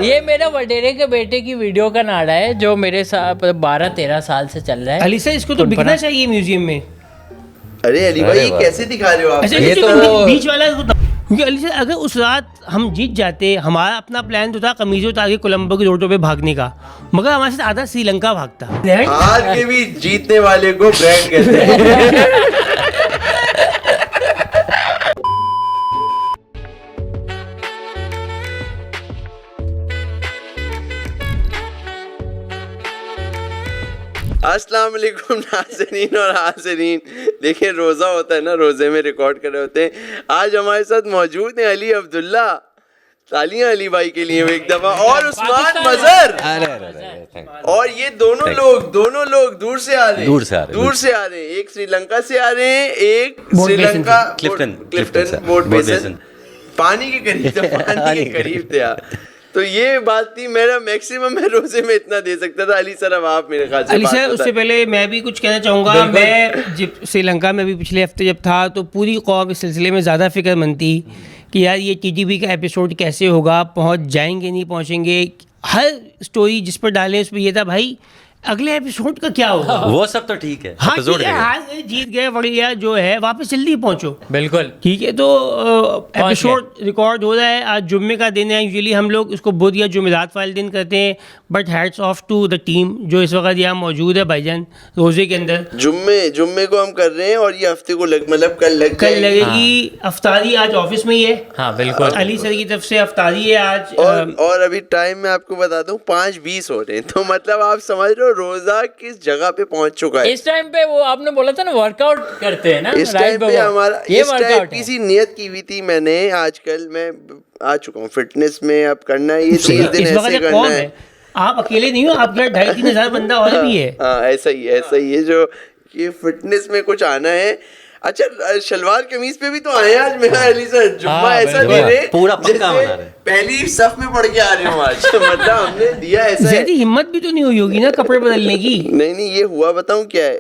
ये मेरा वडेरे के बेटे की वीडियो का नाड़ा है जो मेरे साथ 12-13 साल से चल रहा है। अली सर इसको तो बिकना चाहिए म्यूजियम में। अरे अली भाई ये कैसे दिखा रहे हो आप? अच्छा ये ये तो- बीच वाला क्योंकि अली सर अगर उस रात हम जीत जाते, हमारा अपना प्लान तो था कमीजों उतार के कोलंबो की रोडों पे भागने का, मगर हमारे साथ आधा श्रीलंका भागता। आज के भी जीतने वाले को ब्रांड कहते हैं। अस्सलाम वालेकुम नाज़रीन और हाज़रीन। देखिए रोज़ा होता है ना, रोज़े में रिकॉर्ड कर रहे होते हैं। आज हमारे साथ मौजूद हैं अली अब्दुल्ला, तालियां अली भाई के लिए एक दफ़ा, और उस्मान मज़हर। और ये दोनों लोग दूर से आ रहे हैं। एक श्रीलंका से आ रहे हैं, एक श्रीलंका क्लिफ्टन बोट बेसिन, पानी के करीब थे आप। तो ये बात थी, मेरा मैक्सिमम मैं रोजे में इतना दे सकता था। अली सर अब आप मेरे ख्याल से अली सर उससे पहले मैं भी कुछ कहना चाहूँगा। मैं जब श्रीलंका में भी पिछले हफ्ते जब था तो पूरी कौम इस सिलसिले में ज़्यादा फिक्रमंद थी कि यार ये टीटीवी का एपिसोड कैसे होगा, पहुँच जाएंगे नहीं पहुँचेंगे। हर स्टोरी जिस पर डालें उस पर यह था भाई अगले एपिसोड का क्या होगा। वो सब तो ठीक है, हाँ एपिसोड ठीक है, हाँ जीत गए बढ़िया, जो है वापस जल्दी पहुंचो। बिल्कुल ठीक है, तो एपिसोड रिकॉर्ड हो रहा है। आज जुम्मे का दिन है, यूजुअली हम लोग इसको बुध या जुमेरात वाले दिन करते हैं, but hats off to the team जो इस वक्त यहाँ मौजूद है भाईजान रोजे के अंदर। जुम्मे को हम कर रहे हैं और ये हफ्ते को मतलब कल लगेगी। अफ्तारी आज ऑफिस में ही है। हाँ बिल्कुल, अली सर की तरफ से अफ्तारी है आज। और अभी टाइम मैं आपको बता दूं 5:20 हो रहे हैं, तो मतलब आप समझ रहे हो रोजा किस जगह पे पहुंच चुका है। इस टाइम पे वो आपने बोला था ना वर्कआउट करते हैं ना, इस टाइम पे हमारा ये इस टाइम वर्कआउट किसी नियत की हुई थी मैंने। आजकल मैं आ चुका हूँ फिटनेस में, अब करना है ये 30 दिन ऐसे करना है। आप अकेले नहीं हो, आपके 2,500-3 हज़ार बंदा और भी है। हाँ ऐसा ही है जो ये फिटनेस में कुछ आना है। अच्छा शलवार कमीज पे भी तो आए आज मेरा अली सर। जुम्मा ऐसा दे रहे पूरा पक्का बना रहे, पहली सफ में पढ़ के आ रहे हो आज। मतलब हमने दिया ऐसा है। ज़्यादा हिम्मत भी तो नहीं हुई होगी ना कपड़े बदलने की। नहीं ये हुआ, बताऊं क्या है।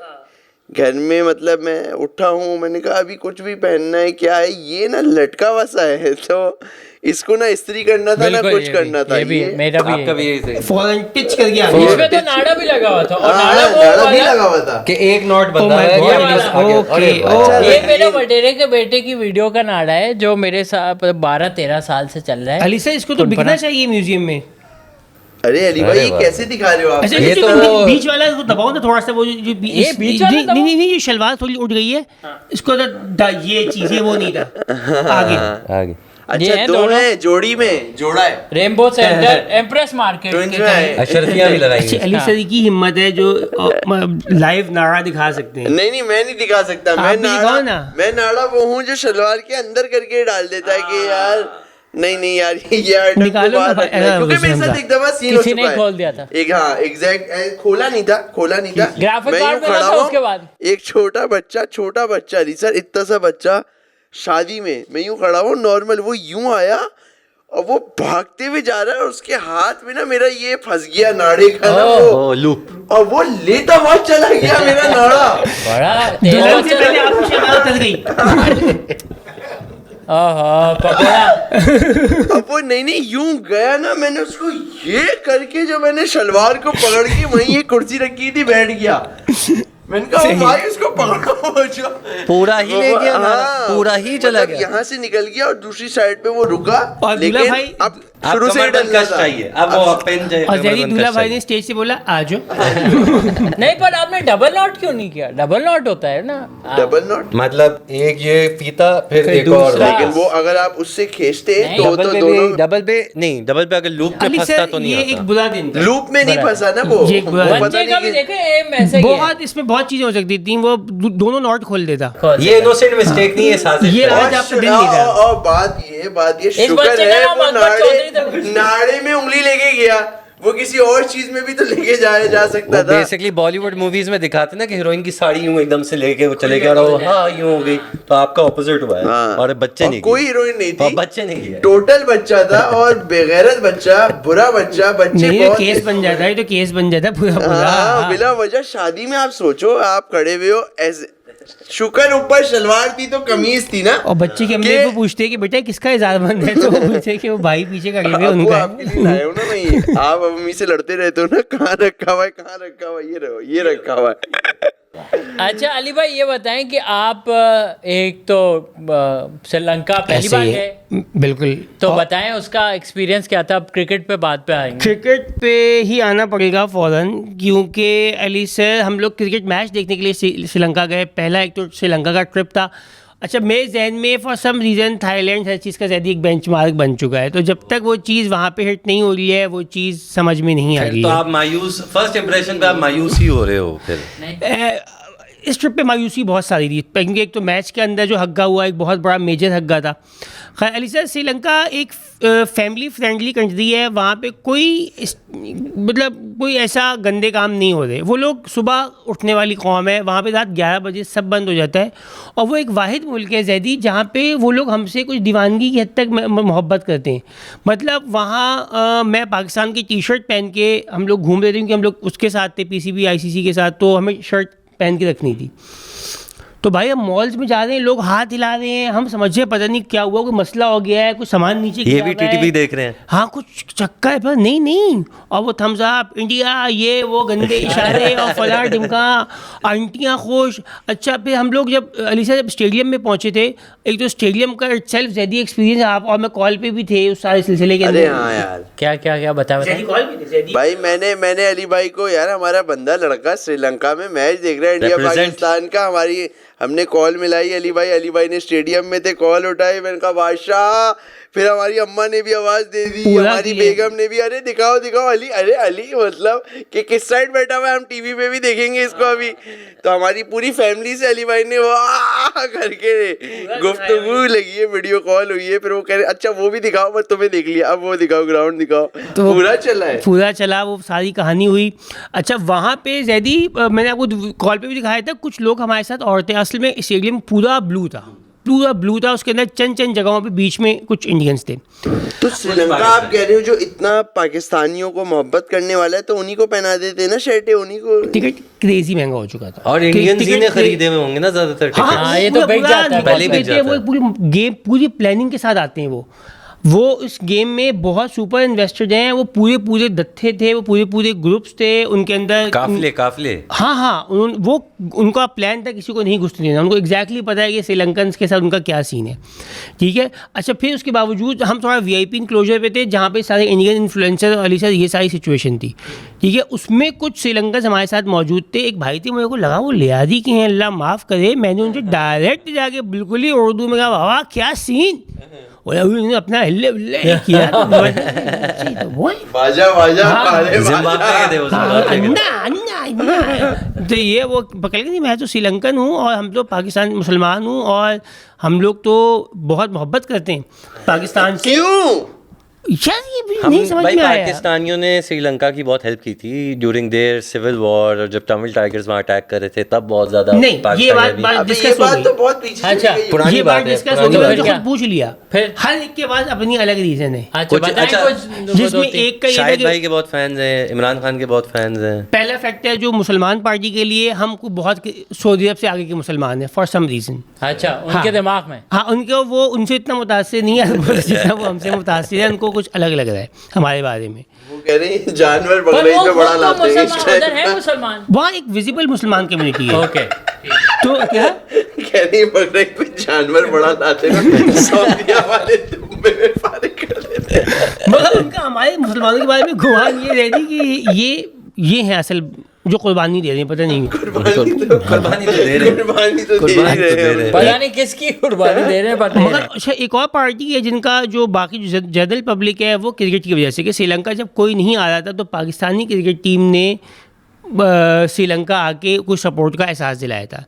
घर में मतलब मैं उठा हूँ, मैंने कहा अभी कुछ भी पहनना है, क्या है ये ना लटका हुआ सा है, तो इसको ना इस्त्री करना था ना कुछ करना था। ये मेरा भी आपका भी यही थे। फॉरेन टिच कर गया। इसमें तो नाड़ा भी लगा हुआ था, और नाड़ा भी लगा हुआ था कि एक नोट बंदा है ये मेरे वडेरे के बेटे की वीडियो का नाड़ा है जो मेरे साथ 12-13 साल से चल रहा है। अली सर इसको तो बिकना चाहिए म्यूजियम में। अरे अली भाई ये कैसे दिखा रहे हो आप? अच्छा ये ये तो बीच वाला को दबाओ ना थोड़ा सा, वो जो ये बीच वाला दबाओ? नहीं ये शलवार थोड़ी उठ गई है, इसको ये चीजें वो नहीं था आगे। अच्छा दो है जोड़ी में, जोड़ा है रेनबो सेंटर एम्प्रेस मार्केट अशरफियां भी लगाई अच्छी अली सर की हिम्मत है जो लाइव नाड़ा दिखा सकते हैं। नहीं मैं नहीं दिखा सकता। आप भी दिखाओ ना। मैं नाड़ा वो हूँ जो शलवार के अंदर करके डाल देता है कि यार नहीं यार ये आइटम निकालो ना, क्योंकि मेरे साथ एक दफा सीन हो किसी चुका ने है। खोल दिया था। एक हाँ एग्जैक्ट खोला नहीं था ग्राफिक मैं यूं कार्ड में खड़ा था हूँ, उसके बाद। एक छोटा बच्चा अली सर इतना सा बच्चा शादी में, मैं यूं खड़ा हूँ नॉर्मल, वो यूं आया और वो भागते हुए जा रहा है और उसके हाथ में ना मेरा ये फंस गया नाड़े का ना वो लूप, और वो लेता हुआ चला गया मेरा नाड़ा। बड़ा दुल्हन से पहले आपकी शलवार उतर गई। पकोड़ा। अब वो नहीं यूं गया ना, मैंने उसको ये करके जो मैंने शलवार को पकड़ के वहीं एक कुर्सी रखी थी बैठ गया। मैंने कहा भाई उसको पकड़ो जो पूरा ही ले गया ना, पूरा ही चला गया, यहाँ से निकल गया और दूसरी साइड पे वो रुका। और दूल्हा भाई अब शुरू से डरना चाहिए, अब वो पेन जाए। और जैसे दूल्हा भाई ने स्टेज से बोला आ जाओ। नहीं पर आपने डबल नॉट क्यों नहीं किया? डबल नॉट होता है ना, डबल नॉट मतलब एक ये फीता फिर एक और, लेकिन वो अगर आप उससे खींचते तो दोनों डबल पे अगर लूप पे फंसता तो नहीं ये एक बुरा दिन था। लूप में नहीं फंसा ना वो। ये एक बुरा दिन। बच्चे का भी देखे एम ऐसे ही है। बहुत इसमें बहुत चीजें हो सकती थी, वो दोनों नॉट खोल देता। ये इनोसेंट मिस्टेक नहीं है, साजिश ये है। आज आपका दिन नहीं था। और बात ये इस शुक्र बच्चे का है नाम वो अकबर चौधरी था। नाड़े में उंगली लेके गया, वो किसी और चीज में भी तो लेके जाया जा सकता था। बेसिकली बॉलीवुड मूवीज में दिखाते ना कि हीरोइन की साड़ी यूं एकदम से लेके वो चले गया और हाँ यूं हो गई, तो आपका ऑपोजिट हुआ है। हाँ। और बच्चे नहीं, कोई हीरोइन नहीं थी, बच्चे नहीं किया, टोटल बच्चा था और बेगैरत बच्चा, बुरा बच्चा। बच्चे नहीं बहुत केस बन जाता है, तो केस बन जाता है पूरा। हाँ, बिला वजह शादी में आप सोचो, आप खड़े हुए हो ऐसे, शुक्र ऊपर शलवार थी तो कमीज थी ना। और बच्चे की अम्मी को पूछते हैं कि बेटा किसका इजाजतमंद है, तो वो पूछते हैं कि वो भाई पीछे खड़े हुए आपको उनका आपके लिए लाया हूं ना मैं आप अम्मी से लड़ते रहते हो ना, कहाँ रखा हुआ है, कहाँ रखा हुआ है, ये रहो, ये रखा हुआ है। अच्छा अली भाई ये बताएं कि आप एक तो श्रीलंका पहली ऐसे बार ही गए, है, बिल्कुल। तो बताएं उसका एक्सपीरियंस क्या था। अब क्रिकेट पे बाद पे आएंगे। क्रिकेट पे ही आना पड़ेगा फ़ौरन, क्योंकि अली सर हम लोग क्रिकेट मैच देखने के लिए श्रीलंका गए। पहला एक तो श्रीलंका का ट्रिप था। अच्छा मेरे जहन में फॉर सम रीज़न थाईलैंड हर चीज़ का ज़्यादा एक बेंचमार्क बन चुका है, तो जब तक वो चीज़ वहाँ पे हिट नहीं हो रही है वो चीज़ समझ में नहीं आ रही तो है। आप मायूस, फर्स्ट इंप्रेशन पे आप मायूस ही हो रहे हो फिर? इस ट्रिप पे मायूसी बहुत सारी थी, क्योंकि एक तो मैच के अंदर जो हग्गा हुआ एक बहुत बड़ा मेजर हग्गा था। खैर अली सर श्रीलंका एक फैमिली फ्रेंडली कंट्री है, वहाँ पे कोई मतलब कोई ऐसा गंदे काम नहीं हो रहे। वो लोग सुबह उठने वाली कौम है, वहाँ पे रात 11 बजे सब बंद हो जाता है, और वो एक वाहिद मुल्क है जैदी जहाँ पे वो लोग हमसे कुछ दीवानगी की हद तक मोहब्बत करते हैं। मतलब वहाँ मैं पाकिस्तान की टी शर्ट पहन के हम लोग घूम रहे थे, क्योंकि हम लोग उसके साथ थे PCB ICC के साथ, तो हमें शर्ट पहन के रखनी थी। तो भाई हम मॉल्स में जा रहे हैं, लोग हाथ हिला रहे हैं, हम समझे पता नहीं क्या हुआ, कोई मसला हो गया है, कुछ सामान नीचे ये गिरा भी हुआ है। TTP देख रहे हैं। हाँ कुछ चक्का है, पर नहीं, और वो थम्स अप इंडिया, ये वो गंदे इशारे और फला ढिमका, आंटियाँ खुश। अच्छा फिर हम लोग जब अली साहब जब स्टेडियम में पहुँचे थे, एक तो स्टेडियम का इटसेल्फ ज़्यादा एक्सपीरियंस, आप और मैं कॉल पे भी थे उस सारे सिलसिले के अरे अंदर। हाँ यार क्या क्या क्या बता कॉल पे थे ज़ैदी। भाई, मैंने अली भाई को, यार हमारा बंदा लड़का श्रीलंका में मैच देख रहा है इंडिया Represent. पाकिस्तान का, हमने कॉल मिलाई अली भाई ने स्टेडियम में थे, कॉल उठाई, मैंने कहा बादशाह, फिर हमारी अम्मा ने भी आवाज दे दी, पूरा हमारी क्लियर। बेगम ने भी, अरे दिखाओ अली, अरे अली मतलब कि किस साइड बैठा हुआ है, हम टीवी पे भी देखेंगे इसको अभी। तो हमारी पूरी फैमिली से अली भाई ने वाह करके गुफ्तगू लगी है, वीडियो कॉल हुई है, फिर वो कह रहे अच्छा वो भी दिखाओ, बस तुम्हें देख लिया, अब वो दिखाओ, ग्राउंड दिखाओ, तो पूरा चला है। पूरा चला, वो सारी कहानी हुई। अच्छा वहाँ पे जैदी मैंने आपको कॉल पे भी दिखाया था, कुछ लोग हमारे साथ और थे। असल में स्टेडियम पूरा ब्लू था, उसके अंदर चंद जगहों पे बीच में कुछ इंडियंस थे। तो श्रीलंका आप कह रहे हो जो इतना पाकिस्तानियों को मोहब्बत करने वाला है, तो उन्हीं को पहना देते ना शर्टें, उन्हीं को। टिकट क्रेजी महंगा हो चुका था, और इंडियंस ही ने टिकट खरीदे हुए होंगे ना ज्यादातर टिकट। हाँ, ये तो बिक जाता है, पहले ही बिक जाता वो है। पूरी गेम पूरी प्लानिंग के साथ आते हैं वो इस गेम में बहुत सुपर इन्वेस्टेड हैं। वो पूरे दत्थे थे, वो पूरे ग्रुप्स थे उनके अंदर, काफले। हाँ वो उनका प्लान था किसी को नहीं घुसने देना, उनको एग्जैक्टली पता है कि श्रीलंकन्स के साथ उनका क्या सीन है, ठीक है। अच्छा फिर उसके बावजूद हम थोड़ा VIP इंक्लोजर पे थे, जहाँ पे सारे इंडियन इन्फ्लुएंसर अली सर ये सारी सिचुएशन थी, ठीक है। उसमें कुछ श्रीलंकन्स हमारे साथ मौजूद थे। एक भाई थे, मेरे को लगा वो लियादी के हैं, अल्लाह माफ़ करे, मैंने उनसे डायरेक्ट जाके बिल्कुल ही उर्दू में कहा वाह क्या सीन, उन्होंने अपना हिल्ले किया तो बाजा जिम्बाब्वे के थे वो, जिम्बाब्वे के थे। अन्ना। तो ये वो पकड़ के नहीं, मैं तो श्रीलंकन हूँ और हम तो पाकिस्तान मुसलमान हूँ, और हम लोग तो बहुत मोहब्बत करते हैं पाकिस्तान से। क्यों? यार ये भी नहीं समझ भाई में आया। पाकिस्तानियों ने श्रीलंका की बहुत हेल्प की थी ड्यूरिंग देयर सिविल वॉर, और जब तमिल टाइगर्स वहाँ अटैक कर रहे थे तब बहुत ज्यादा नहीं, ये पाकिस्तानी बात अबे ये डिस्कस हो बात गई। तो बहुत पीछे चली अच्छा, गई है। पुरानी ये बात बात है, डिस्कस हो पुरानी गई, बात मैंने है। खुद पूछ लिया। फिर? हर एक के पास अपनी अलग रीजन है, अच्छा कुछ- बताएं अच्छा, कुछ जिसमें एक का ये था शाहिद कि भाई के बहुत फैंस हैं, इमरान खान के बहुत फैंस हैं। पहला फैक्ट है जो मुसलमान पार्टी के लिए हमको बहुत सऊदी अरब से आगे के मुसलमान है फॉर सम रीजन। अच्छा उनके हाँ। दिमाग में हाँ उनको वो उनसे इतना मुतासिर नहीं है जितना वो हमसे मुतासिर है, उनको कुछ अलग लग रहा है हमारे बारे में। वो कह रहे हैं जानवर पर बकरीद वो पे बड़ा तो लाते हैं इस मुसलमान उधर टाइम। है मुसलमान। वहाँ एक विजिबल मुसलमान कम्युनिटी है। ओके तो क्या कह रही है बकरीद पे जानवर बड़ा लाते हैं, सऊदीया वाले दुम्बे में फारिग कर देते हैं। मगर उनका हमारे मुसलमानों के बारे में गुमान ये रहती कि ये है असल जो कुर्बानी दे रहे हैं, पता नहीं कुर्बानी तो दे रहे हैं। कुर्बानी तो दे कुर्बानी तो रहे दे हैं। रहे हैं। पता नहीं किसकी कुर्बानी दे रहे हैं, पर दे रहे मगर हैं। अच्छा एक और पार्टी है जिनका जो बाकी जो जनरल पब्लिक है वो क्रिकेट की वजह से, कि श्रीलंका जब कोई नहीं आ रहा था तो पाकिस्तानी क्रिकेट टीम ने श्रीलंका आके कुछ सपोर्ट का एहसास दिलाया था,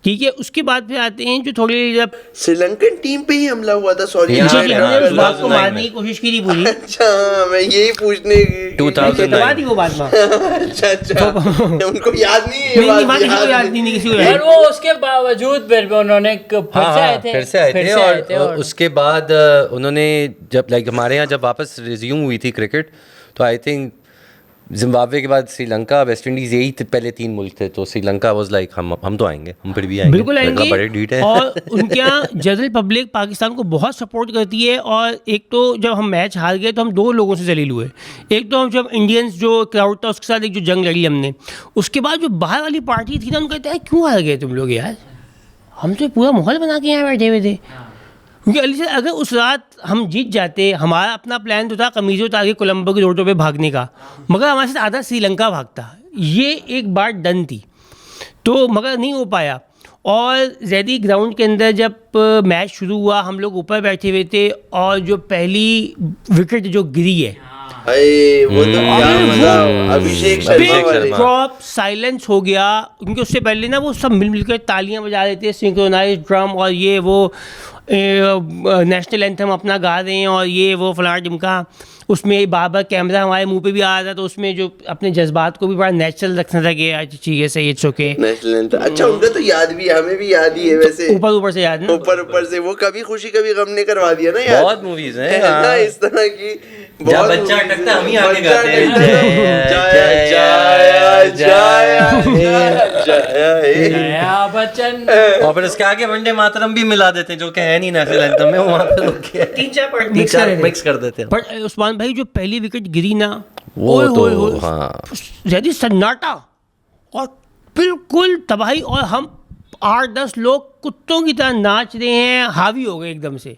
ठीक है। उसके बाद फिर आते हैं जो थोड़ी जब श्रीलंकन टीम पे ही हमला हुआ था, सॉरी। यहाँ जी, पे हमने उस बात को 2009 मारने की कोशिश की थी पूरी, अच्छा हाँ, मैं यही पूछने 2009 दबा दी वो बात में। अच्छा उनको याद नहीं है ये नहीं, बात, किसी को याद नहीं, किसी को याद पर वो उसके बावजूद फिर उन्होंने फिर से आए थे, फिर से आए थे, और उसके बाद उन्होंने जब हमारे यहाँ जब वापस रिज्यूम हुई थी क्रिकेट, तो आई थिंक जिम्बाब्वे के बाद श्रीलंका, वेस्ट इंडीज, यही पहले 3 मुल्क थे, तो श्रीलंका वाज लाइक हम तो आएंगे, हम फिर भी आएंगे, बिल्कुल आएंगे। बड़े ढीठ है। और उनके यहाँ जनरल पब्लिक पाकिस्तान को बहुत सपोर्ट करती है। और एक तो जब हम मैच हार गए तो हम 2 लोगों से जलील हुए। एक तो हम जब इंडियंस जो क्राउड था उसके साथ एक जो जंग लड़ी हमने, उसके बाद जो बाहर वाली पार्टी थी ना, उनको कहते हैं क्यों हार गए तुम लोग यार, हम तो पूरा माहौल बना के यहाँ बैठे हुए थे। क्योंकि अली से अगर उस रात हम जीत जाते, हमारा अपना प्लान तो था कमीज़ों उतार के कोलंबो की रोडों पे भागने का, मगर हमारे साथ आधा श्रीलंका भागता, ये एक बात डन थी, तो मगर नहीं हो पाया। और जैदी ग्राउंड के अंदर जब मैच शुरू हुआ, हम लोग ऊपर बैठे हुए थे और जो पहली विकेट जो गिरी है, अरे वो तो क्या मजा, अभिषेक शर्मा ड्रॉप साइलेंस हो गया। क्योंकि उससे पहले ना वो सब मिल कर तालियां बजा रहे थे, सिंक्रोनाइज ड्रम, और ये वो नेशनल एंथम अपना गा रहे हैं, और ये वो फलाना टिमका। उसमें बार कैमरा हमारे मुंह पे भी आ रहा था, तो उसमें जो अपने जज्बात को भी बड़ा नेचुरल रखना था कि ठीक है सही, इट्स ओके। नेशनल एंथम, अच्छा उनका तो याद भी है, हमें भी याद ही है वैसे, ऊपर से याद ना, ऊपर से वो कभी खुशी कभी गम ने करवा दिया ना यार, बहुत मूवीज हैं है ना इस तरह की। जब बच्चा अटकता हम ही आगे गाते हैं, जया बच्चन, और फिर उसके आगे वंदे मातरम भी मिला देते हैं, जो कि है नहीं नेशनल एंथम में, वहाँ पे रुक गया, 3-4 मिक्स कर देते हैं। पर उस्मान भाई जो पहली विकेट गिरी ना, वो तो हाँ, जैदी सन्नाटा और बिल्कुल तबाही, और हम 8-10 लोग कुत्तों की तरह नाच रहे हैं, हावी हो गए एकदम से।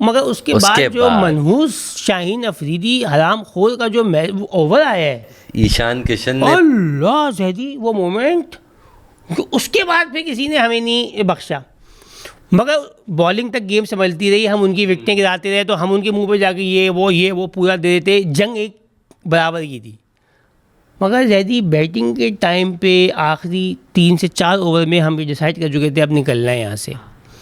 मगर उसके बाद जो मनहूस शाहीन अफरीदी हराम खोर का जो ओवर आया है, ईशान किशन ने, अल्लाह जैदी वो मोमेंट, उसके बाद फिर किसी ने हमें नहीं बख्शा। मगर बॉलिंग तक गेम संभलती रही, हम उनकी विकेटें गिराते रहे, तो हम उनके मुंह पे जाके ये वो पूरा दे देते, जंग एक बराबर की थी। मगर जैदी बैटिंग के टाइम पे आखिरी 3 से 4 ओवर में हम भी डिसाइड कर चुके थे अब निकलना है यहाँ से।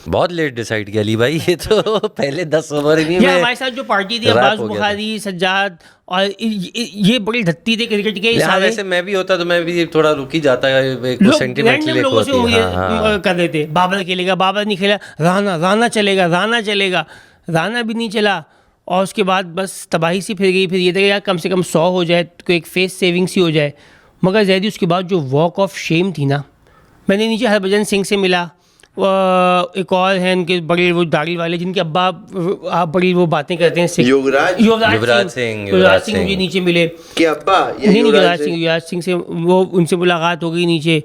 बहुत लेट डिसाइड किया अली भाई, ये तो पहले 10 ओवर ही में हमारे साथ जो पार्टी थी, अब्बास बुखारी, सज्जाद, और ये बड़े धत्ती थे क्रिकेट के सारे। वैसे मैं भी होता तो मैं भी थोड़ा रुक ही जाता, सेंटिमेंटली लोगों से कर देते, बाबर खेलेगा, बाबर नहीं खेला, राना चलेगा, राना भी नहीं चला, और उसके बाद बस तबाही सी फिर गई। फिर ये था कि यार कम से कम 100 हो जाए, तो एक फेस सेविंग सी हो जाए। मगर जैदी उसके बाद जो वॉक ऑफ शेम थी ना, मैंने नीचे हरभजन सिंह से मिला, एक और हैं उनके बड़े वो दाढ़ी वाले, जिनके अब्बा आप बड़ी वो बातें करते हैं, युवराज सिंह मुझे नीचे मिले कि अब्बा, नहीं युवराज सिंह से वो उनसे मुलाकात हो गई नीचे।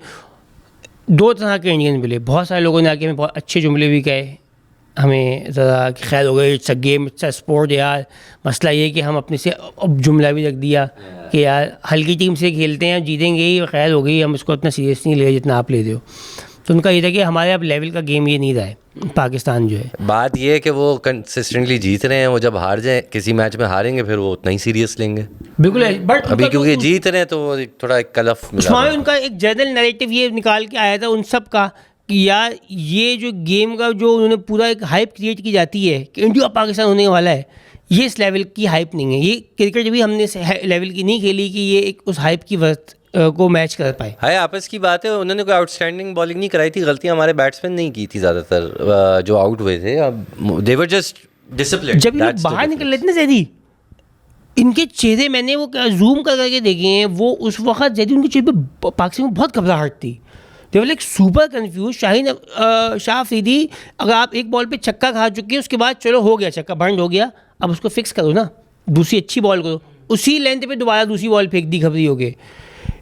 2 तरह के इंडियन मिले, बहुत सारे लोगों ने आके हमें बहुत अच्छे जुमले भी कहे, हमें ज़रा ख्याल हो गया it's a game, it's a sport यार, मसला ये कि हम अपने से अब जुमला भी रख दिया कि यार हल्की टीम से खेलते हैं, जीतेंगे ही, ख्याल हो गई, हम इसको इतना सीरियस नहीं ले रहे जितना आप ले रहे हो। तो उनका ये था कि हमारे अब लेवल का गेम ये नहीं रहा है पाकिस्तान जो है। बात ये है कि वो कंसिस्टेंटली जीत रहे हैं, वो जब हार जाए किसी मैच में हारेंगे फिर वो उतना ही सीरियस लेंगे, बिल्कुल। बट अभी क्योंकि जीत रहे हैं तो वो थोड़ा एक कलफ मिला। उनका एक जनरल नैरेटिव ये निकाल के आया था उन सब का कि यार ये जो गेम का जो उन्होंने पूरा एक हाइप क्रिएट की जाती है कि इंडिया पाकिस्तान होने वाला है, ये इस लेवल की हाइप नहीं है। ये क्रिकेट भी हमने इस लेवल की नहीं खेली कि ये एक उस हाइप की वक्त को मैच कर पाए। हाय आपस की बात है, उन्होंने कोई आउटस्टैंडिंग बॉलिंग नहीं कराई थी, गलतियां हमारे बैट्समैन नहीं की थी ज़्यादातर जो आउट हुए थे, दे वर जस्ट डिसिप्लिन। जब ये बाहर निकल लेते ना जैदी, इनके चेहरे मैंने वो जूम कर करके देखे हैं, वो उस वक्त जैदी उनके चेहरे पे पाकिस्तान में बहुत घबराहट थी, they were like super confuse. Shah Afridi अगर आप एक बॉल पे छक्का खा चुके हैं, उसके बाद चलो हो गया छक्का, बंद हो गया, अब उसको फिक्स करो ना, दूसरी अच्छी बॉल करो, उसी लेंथ पे दोबारा दूसरी बॉल फेंक दी घबरी हो गए।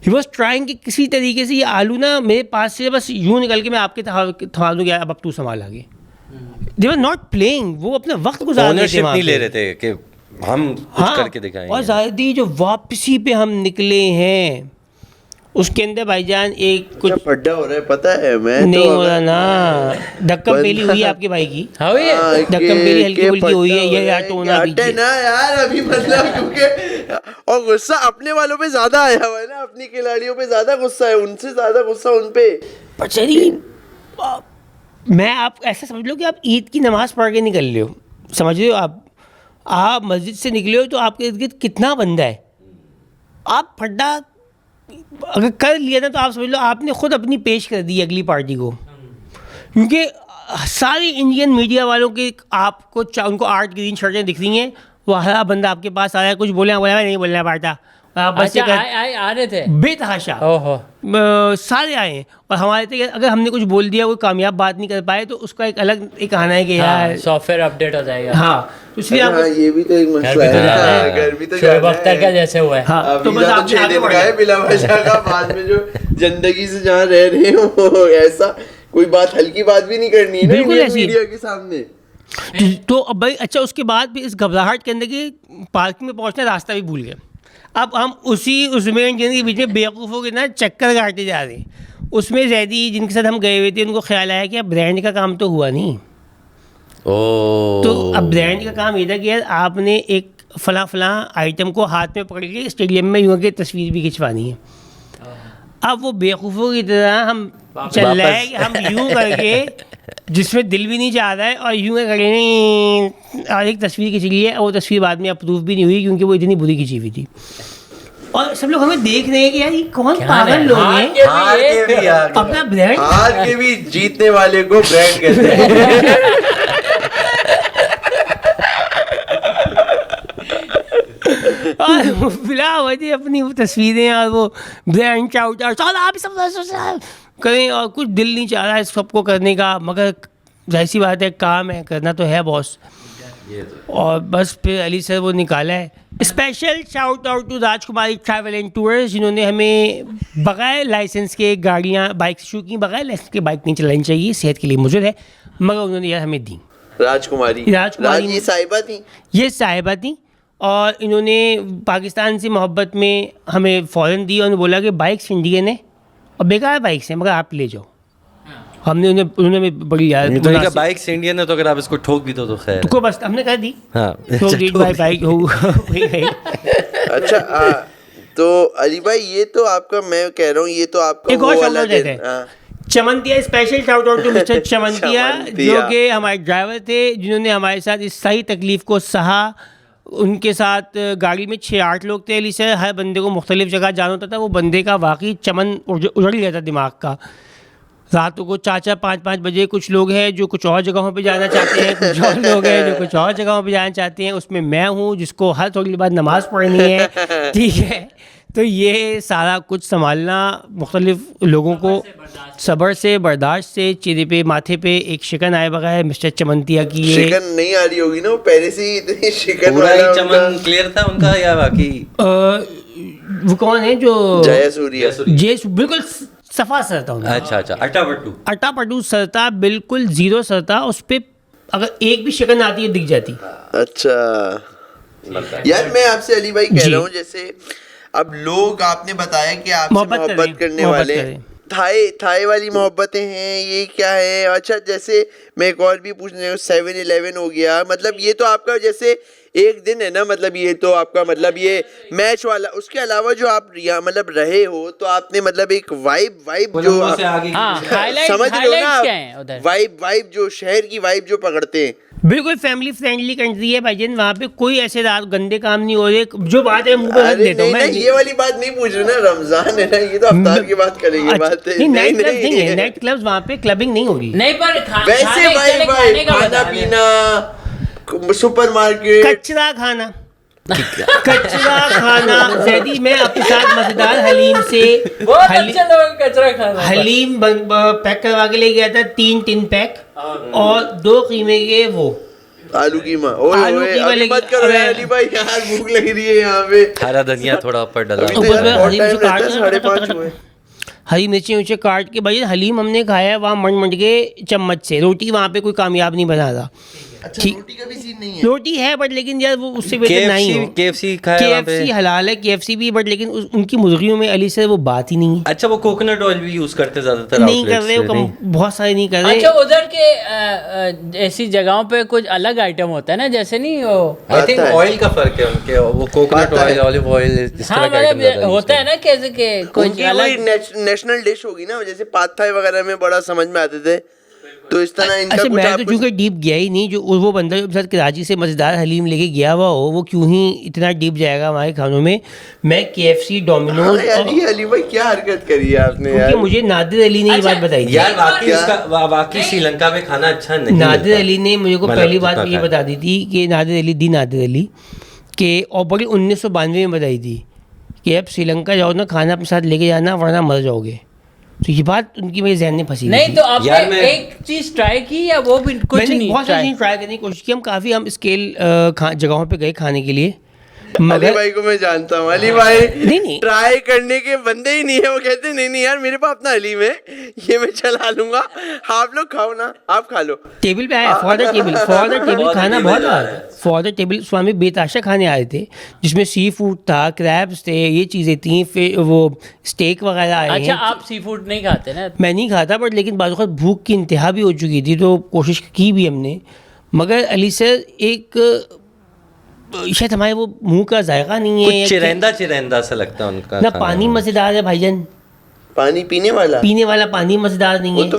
ही वॉज ट्राइंग कि किसी तरीके से ये आलू ना मेरे पास से बस यूँ निकल के मैं आपके थमा दूँगा, अब तू संभाल आगे। दे वर नॉट प्लेइंग, वो अपना वक्त गुजार रहे थे, नहीं ले रहे थे कि हम कुछ करके दिखाएंगे। और ज़ाहिदी जो वापसी पे हम निकले हैं उसके अंदर भाईजान एक कुछ पड्डा हो रहा है, पता है मैं नहीं तो हो रहा ना, धक्कम पेली हुई है आपके भाई की, हाँ ये धक्कम पेली हल्की फुल्की हुई है, ये यार तो होना हटे ना यार अभी, मतलब क्योंकि और गुस्सा अपने वालों पे ज्यादा आया हुआ है ना, अपनी खिलाड़ियों पे ज्यादा गुस्सा है, उनसे ज्यादा गुस्सा उन पे। पर चलिए मैं आप ऐसा समझ लो कि आप ईद की नमाज पढ़ के निकल रहे हो, समझ रहे हो, आप मस्जिद से निकले हो तो आपके इर्द गिर्द कितना बंदा है, आप फड्डा अगर कर लिया ना तो आप समझ लो आपने खुद अपनी पेश कर दी अगली पार्टी को। क्योंकि सारी इंडियन मीडिया वालों के आपको उनको 8 ग्रीन शर्टें दिख रही हैं, वो हरा बंदा आपके पास आ रहा है, कुछ बोले बोला नहीं बोलना पड़ता, बस अच्छा आ रहे थे बेतहाशा ओहो सारे आए हैं और हमारे थे अगर हमने कुछ बोल दिया कोई कामयाब बात नहीं कर पाए तो उसका एक अलग एक आना है कि यार सॉफ्टवेयर अपडेट हो जाएगा हाँ तो इसलिए आप ये भी तो एक घर मसला भी तो जाना है, है घर भी तो शोएब जाना अख्तर है। का जैसे हुआ है हाँ तो बस वीजा तो आपने 6 आगे दिन बढ़ का है जाए। बिला वजह का, बाद में जो जिंदगी से जहाँ रह रहे हो वो ऐसा कोई बात हल्की बात भी नहीं करनी है ना बिल्कुल इंडियन ऐसी है। मीडिया के सामने। तो अब भाई अच्छा उसके बाद भी इस घबराहट के अंदर कि पार्किंग में पहुंचना रास्ता भी भूल गए। अब हम उसमें जिनके बीच में बेवकूफ़ों के ना चक्कर काटते जा रहे हैं। उसमें जैदी जिनके साथ हम गए हुए थे उनको ख्याल आया कि अब ब्रांड का काम तो हुआ नहीं। तो अब ब्रांड का काम ये था कि यार आपने एक फला आइटम को हाथ में पकड़ के स्टेडियम में यूँ के तस्वीर भी खिंचवानी है। अब वो बेवकूफ़ों की तरह हम चल रहे हैं कि हम यूँ करके जिसमें दिल भी नहीं चाह रहा है और यूँ करें और एक तस्वीर खिंच ली है और वो तस्वीर बाद में अप्रूव भी नहीं हुई क्योंकि वो इतनी बुरी खिंची हुई थी और सब लोग हमें देख रहे हैं कि यार ये कौन पागल लोग हैं हार के भी यार अपना ब्रांड हार के भी जीतने वाले को ब्रांड कहते हैं। और बिला वजह अपनी वो तस्वीरें और वो ब्रांड आउट और आप सब करें और कुछ दिल नहीं चाह रहा है सबको करने का मगर जाहिर सी बात है काम है करना तो है बॉस और बस फिर अली सर वो निकाला है। Special shout out to Rajkumari travel and tours जिन्होंने हमें बगैर लाइसेंस के गाड़ियाँ बाइक शुरू की। बगैर लाइसेंस के बाइक नहीं चलानी चाहिए, सेहत के लिए मुज़र है, मगर उन्होंने यार हमें दी। राजकुमारी ये साहिबा थी, ये साहिबा थी और इन्होंने पाकिस्तान से मोहब्बत में हमें फ़ौरन दी और बोला कि बाइक्स इंडियन है और बेकार बाइक्स हैं मगर आप ले जाओ। हमने उन्होंने बड़ी यार तो बाइक्स इंडियन है तो अगर आप इसको ठोक भी तो खैर को बस हमने कह दी हाँ ठोक दी भाई बाइक हो गई। अच्छा तो अली भाई ये तो आपका मैं कह रहा हूँ ये तो आपका एक वो और वाला शाउट देते हैं Chamantiya. Special shout out to mister Chamantiya जो कि हमारे ड्राइवर थे जिन्होंने हमारे साथ इस सही तकलीफ़ को सहा। उनके साथ गाड़ी में 6-8 लोग थे। अली से हर बंदे को मुख्तलिफ जगह जाना होता था। वो बंदे का वाकई चमन उजड़ गया था दिमाग का। रातों को 4-4 5-5 बजे कुछ लोग हैं जो कुछ और जगहों पे जाना चाहते हैं, कुछ और लोग हैं जो कुछ और जगहों पे जाना चाहते हैं। उसमें मैं हूँ जिसको हर थोड़ी बाद नमाज़ पढ़नी है, ठीक है। तो ये सारा कुछ संभालना मुख्तलिफ लोगों को सब्र से बर्दाश्त से चेहरे पे माथे पे एक शिकन आए बगैर मिस्टर चमंतिया की ये शिकन नहीं आ रही होगी ना, वो पहले से ही इतनी शिकन पूरा ही वाला चमन क्लियर था उनका या बाकी वो कौन है जो जयसूर्या जे बिल्कुल सफा सर था उनका। अच्छा अटापट्टू अटापटू सर था, बिल्कुल जीरो सर था। उस पर अगर एक भी शिकन आती है दिख जाती। अच्छा यार मैं आपसे अली भाई कह जी। रहा हूँ जैसे अब लोग आपने बताया कि आपसे मोहब्बत मोहब्बत करने मोहब्बत वाले करें। थाई वाली मोहब्बतें हैं, ये क्या है? अच्छा जैसे मैं एक और भी पूछने 7-11 हो गया, मतलब ये तो आपका जैसे एक दिन है ना, मतलब ये तो आपका मतलब ये मैच वाला। उसके अलावा जो आप मतलब रहे हो तो आपने मतलब एक वाइब जो समझ लो ना, वाइब जो शहर की वाइब जो पकड़ते हैं। बिल्कुल फैमिली फ्रेंडली कंट्री है भाईजान। वहाँ पे कोई ऐसे रात गंदे काम नहीं हो रहे। जो बात है मुंह पे रख अरे देता हूँ नहीं मैं। ना, ये वाली बात नहीं पूछ रहे ना, रमजान है ना, ये तो अफ्तार की बात करेंगे। बात है नाइट क्लब नहीं है, नाइट क्लब्स वहाँ पे क्लबिंग नहीं होगी। नहीं पर वैसे भाई खाना पीना, सुपरमार्केट, कचरा खाना जैदी मैं अपने साथ मजेदार हलीम से बहुत अच्छा लोग कचरा खाना। हलीम पैक करवा के ले गया था 3 टिन पैक और 2 कीमे के वो आलू कीमा। आलू कीमा अभी लेके- मत करो अबे। यार अली भाई, यार भूख लग रही है यहाँ पे। हरा धनिया थोड़ा ऊपर डाला अभी तो ऊपर यार में बहुत हरी टाइम मिर्ची रहता है, काट 5:30 हुए। हरी मिर्ची उचे काट के भाई हलीम हमने खाया वहाँ मंड के चम्मच से। रोटी वहाँ पे कोई कामयाब नहीं बना रहा। अच्छा ठीक। रोटी का भी सीन नहीं है। रोटी है बट लेकिन यार वो उससे बेहतर नहीं हो। KFC खाया वहाँ पे। KFC हलाल है, KFC भी, बट लेकिन उनकी मुर्गियों में अली से वो बात ही नहीं है। अच्छा वो कोकोनट ऑयल भी यूज करते ज्यादातर नहीं कर outlets रहे से, वो नहीं? बहुत सारे नहीं कर रहे। अच्छा उधर के ऐसी जगहों पे कुछ अलग आइटम होता है ना, जैसे नहीं वो आई थिंक आता है। ऑयल का फर्क है उनके, वो कोकोनट आता है। ऑयल ऑलिव ऑयल इस हाँ तरह का मतलब आइटम होता है ना कैसे के कुछ उनकी कोई अलग नेशनल डिश होगी ना, जैसे पाद थाई वगैरह में बड़ा समझ में आते थे, तो इस तरह इनका अच्छा कुछ मैं तो आपको चूंकि डीप गया ही नहीं। जो वो बंदा जो साथ कराची से मजेदार हलीम लेके गया हुआ हो वो क्यों ही इतना डीप जाएगा हमारे खानों में। मैं KFC डोमिनोज हाँ यार, ये अली भाई क्या हरकत करी है आपने यार। क्योंकि मुझे नादिर अली ने ये अच्छा, बात बताई थी। यार वाकई क्या? उसका वाकई श्रीलंका में खाना अच्छा नहीं नादिर मिलता। अली ने मुझे को मतलब पहली बात जितना ये खाया। बता दी थी कि नादिर अली के और बड़ी 1992 में बताई थी कि अब श्रीलंका जाओ ना, खाना अपने साथ लेके जाना वरना मर जाओगे। तो ये बात उनकी मेरे जहन में फंसी हुई नहीं थी। तो यार आपने मैं- एक चीज ट्राई की या वो भी कुछ मैंने नहीं बहुत सारी try? चीज़ ट्राई करने की कोशिश की, हम स्केल जगहों पे गए खाने के लिए, अली मगर भाई को मैं जानता हूँ, अली भाई नहीं। ट्राई करने के बंदे ही नहीं है। वो कहते नहीं यार मेरे पास अपना हलीम है, ये मैं चला लूंगा, आप लोग खाओ ना, आप खा लो। टेबल पे आया फॉर द टेबल खाना बहुत आ रहा था। फॉर द टेबल स्वामी बेताशा खाने आए थे, जिसमें सी फूड था, क्रैब्स थे, ये चीज़ें थी, फिर वो स्टेक वगैरह आए अच्छा हैं। आप सी फूड नहीं खाते ना? मैं नहीं खाता, बट लेकिन बाद वक्त भूख की इंतहा भी हो चुकी थी, तो कोशिश की भी हमने। मगर अली सर एक शायद हमारे वो मुंह का जायका नहीं है, कुछ चिरंदा सा लगता है उनका ना खाना। पानी मज़ेदार है भाईजान, पानी पीने वाला, पीने वाला पानी मज़ेदार नहीं वो है, तो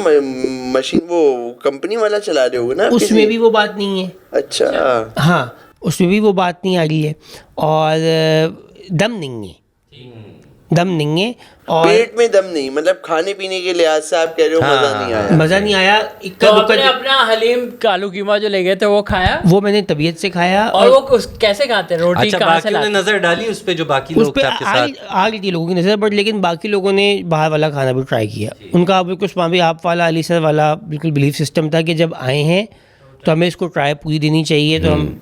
मशीन वो कंपनी वाला चला रहे होगे ना आप उसमें किसी? भी वो बात नहीं है। अच्छा हाँ, उसमें भी वो बात नहीं आ रही है, और दम नहीं है, दम नहीं है, और पेट में दम नहीं, मतलब खाने पीने के लिहाज से आप कह रहे हो हाँ, मजा नहीं आया। मज़ा नहीं आया। तो इक्का दुक्का आपने अपना हलीम कालू कीमा जो ले गए थे वो खाया? वो मैंने तबीयत से खाया, और वो कैसे खाते हैं? रोटी अच्छा कहाँ से बाकियों ने लाते हैं? नजर डाली उस पे जो बाकी उस लोग पर थे आपके साथ? आ गई थी लोगों की नज़र, बट लेकिन बाकी लोगों ने बाहर वाला खाना भी ट्राई किया। उनका बिल्कुल स्वामी आप वाला, अली सर वाला बिल्कुल बिलीफ सिस्टम था कि जब आए हैं तो हमें इसको ट्राई पूरी देनी चाहिए। तो हम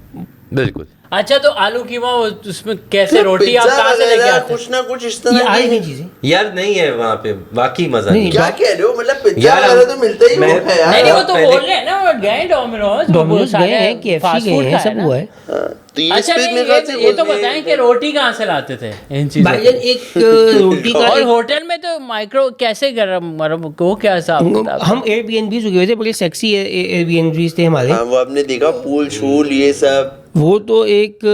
बिल्कुल। अच्छा तो आलू कीमा उसमें कैसे रोटी आप पिज्जा कहाँ से लेके वगैरह आते हैं? कुछ ना कुछ इस ये तरह आई की- नहीं चीज़ें। यार नहीं है वहाँ पे बाकी मजा नहीं, नहीं। क्या कह रहे हो, मतलब पिज्जा यार, वगैरह तो मिलता ही मैं- है यार। नहीं नहीं वो तो पहले- बोल रहे हैं ना, वो गए डोमिनोज डोमिनोज गए हैं, KFC गए हैं, सब हुआ है। हाँ, तो ये अच्छा स्पेस नहीं में कहाँ से ये तो बोल रहे बताएं हैं? कि रोटी कहाँ से लाते थे इन चीजों भाईजान को? एक रोटी का और एक- होटल में तो माइक्रो कैसे गरम गरम वो क्या हिसाब किताब? हम एयरबीएनबी रुके हुए थे, बड़े सेक्सी एयरबीएनबी थे हमारे। हाँ, वो आपने देखा पूल शूल ये सब। वो तो एक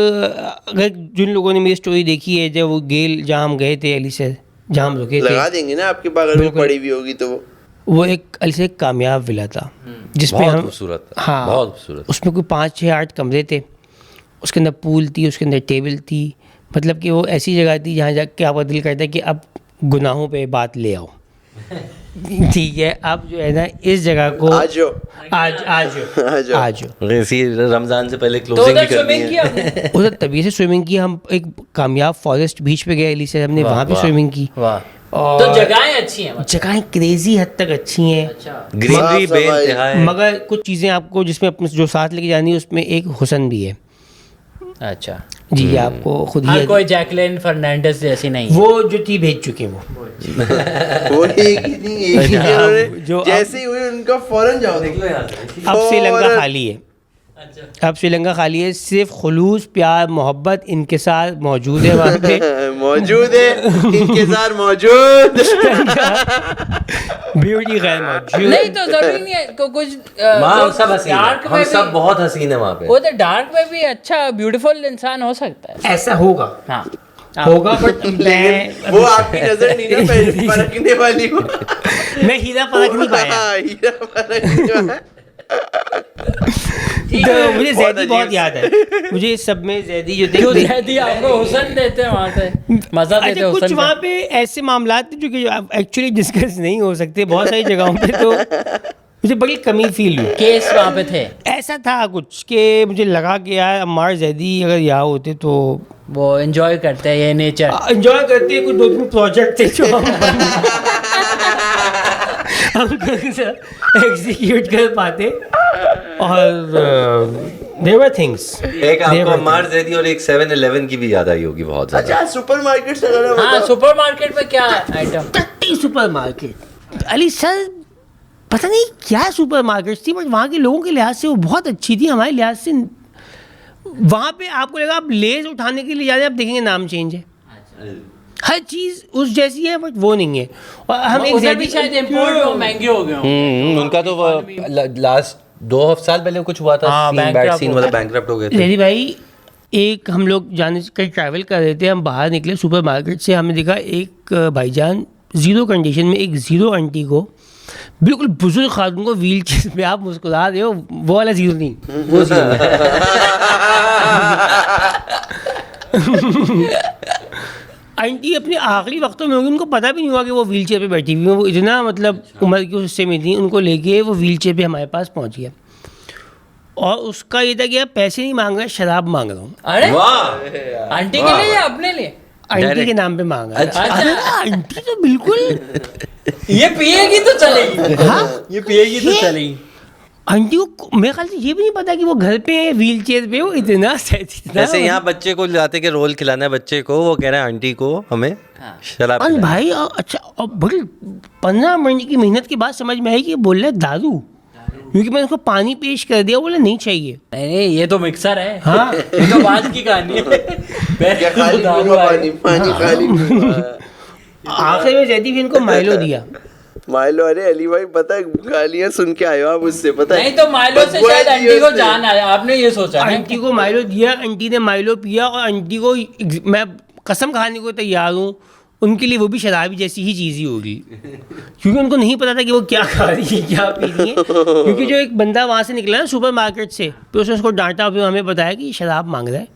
अगर जिन लोगों ने मेरी स्टोरी देखी है, जब वो गेल जहाँ हम गए थे अली से, जहाँ हम रुके थे, लगा देंगे ना आपके पास, अगर बिल्कुल। पड़ी हुई होगी तो वो एक अली से एक कामयाब विला था, जिसमें बहुत हम खूबसूरत था, हाँ, बहुत खूबसूरत। उसमें कोई 5 6 8 कमरे थे, उसके अंदर पूल थी, उसके अंदर टेबल थी, मतलब कि वो ऐसी जगह थी जहाँ जाके आपका दिल करता है कि अब गुनाहों पे बात ले आओ। ठीक है, अब जो है ना इस जगह को आज जो आज आज आ जाओ। आज इसी रमजान से पहले तो क्लोजिंग उधर भी करनी स्विमिंग की है। आपने? उधर तभी से स्विमिंग की। हम एक कामयाब फॉरेस्ट बीच पे गए अली से, हमने वहाँ पे वाह। स्विमिंग की। वाह, और तो जगहें अच्छी हैं मतलब? जगहें क्रेजी हद तक अच्छी हैं, अच्छा ग्रीनरी साफ सफाई। बेइंतहा है। मगर कुछ चीज़ें आपको जिसमें अपने जो साथ लेके जानी है उसमें एक हुसन भी है। अच्छा जी ये आपको खुद हाँ ही कोई जैकलिन फर्नांडिस जैसी नहीं है। वो जो थी भेज चुके हैं वो। वो एक ही नहीं, एक ही हाँ, उन्होंने जो अब- जैसे ही हुई उनका फौरन जाओ। अब श्रीलंका फौरन। खाली है, अब श्रीलंका खाली है, सिर्फ खुलूस प्यार मोहब्बत इनकिसार मौजूद है वहाँ पे। मौजूद है, इनके साथ मौजूद। ब्यूटी गैर मौजूद। नहीं तो जरूरी नहीं है कुछ वहाँ हम सब हसीन डार्क हैं, में हम सब भी बहुत हसीन है वहाँ पे। वो तो डार्क में भी अच्छा ब्यूटीफुल इंसान हो सकता है। ऐसा होगा, हाँ होगा, बट मैं वो आपकी नजर नहीं ना परखने वाली हो। मैं हीरा परख नहीं पाया। हाँ, हीरा परखने वाला। तो मुझे बहुत जैदी बहुत अजीब याद है, मुझे इस सब में जैदी जो क्यों थे। जैदी आपको हुसन देते हैं वहाँ से, मजा देते अच्छा हैं कुछ हुसन वहाँ का? पे ऐसे मामला थे जो कि एक्चुअली डिस्कस नहीं हो सकते बहुत सारी जगहों पे, तो मुझे बड़ी कमी फील हुई। केस वहाँ पे थे, ऐसा था कुछ कि मुझे लगा कि यार अम्मार जैदी अगर यहाँ होते तो वो एंजॉय करते हैं ये नेचर। एंजॉय करते हैं। कुछ 2-3 प्रोजेक्ट थे जो हम एग्जीक्यूट कर पाते, और देयर वर थिंग्स। एक आपको मार जैदी और एक 7-Eleven की भी याद आई होगी बहुत ज्यादा। अच्छा सुपरमार्केट से लगा हाँ बताओ। सुपरमार्केट में क्या आइटम? टट्टी सुपरमार्केट अली सर, पता नहीं क्या सुपरमार्केट थी, बट वहाँ के लोगों के लिहाज से वो बहुत अच्छी थी, हमारे लिहाज से वहाँ पे आपको लगा आप लेज उठाने के लिए जा रहे हैं, आप देखेंगे नाम चेंज है, हर चीज़ उस जैसी है, बट वो नहीं है। और हम एक उधर भी शायद इम्पोर्ट वो महंगे हो गए होंगे। उनका तो लास्ट 2 साल पहले कुछ हुआ था, हाँ, सीन बैड bankrupt सीन हो वाला गए। बैंकरप्ट हो गए थे। जैदी भाई, एक हम लोग जाने कहीं ट्रैवल कर रहे थे, हम बाहर निकले सुपरमार्केट से, हमने देखा एक भाईजान जीरो कंडीशन में एक जीरो आंटी को, बिल्कुल बुजुर्ग खातून को व्हील चेयर पे, आप मुस्कुरा रहे हो, वो वाला जीरो नहीं, वो जीरो आंटी अपने आखिरी वक्तों में होगी, उनको पता भी नहीं हुआ कि वो व्हील चेयर पे बैठी हुई है, वो इतना मतलब उम्र के हिस्से में थी, उनको लेके वो व्हील चेयर पे हमारे पास पहुंच गया, और उसका ये था कि आप पैसे नहीं मांग रहे, शराब मांग रहा हूँ। अरे वाह आंटी के लिए या अपने लिए? आंटी के नाम पे मांगा। अरे आंटी तो बिल्कुल ये पिएगी तो चलेगी। हाँ ये पिएगी तो चलेगी। आंटी को मेरे ख्याल से ये भी नहीं पता कि वो घर पे है, व्हील चेयर पे, वो इतना जैसे यहाँ बच्चे को लाते के रोल खिलाना है बच्चे को, वो कह रहे हैं आंटी को हमें शराब और पिलानी। भाई अच्छा, और बड़ी 15 महीने की मेहनत के बाद समझ में आई कि ये बोल रहा है दारू, क्योंकि मैंने उसको पानी पेश कर दिया, बोला नहीं चाहिए। नहीं ये तो मिक्सर है। हाँ ये तो बाद की कहानी है। क्या खाली पीलो पानी, पानी खाली पीलो। आखिर में जैदी भी इनको माइलो दिया। माइलो, अरे अली भाई पता है गालियां सुन के आए हो आप उससे, पता है? नहीं तो माइलो से बदबू शायद आई थी आंटी को उससे। जान आया, आपने ये सोचा है? आंटी को माइलो दिया, आंटी ने माइलो पिया, और आंटी को मैं कसम खाने को तैयार हूँ उनके लिए वो भी शराबी जैसी ही चीज़ ही होगी, क्योंकि उनको नहीं पता था कि वो क्या खा रही है क्या पी रही है। क्योंकि जो एक बंदा वहाँ से निकला ना सुपर मार्केट से, फिर उसने उसको डांटा, फिर हमें बताया कि शराब मांग रहा है।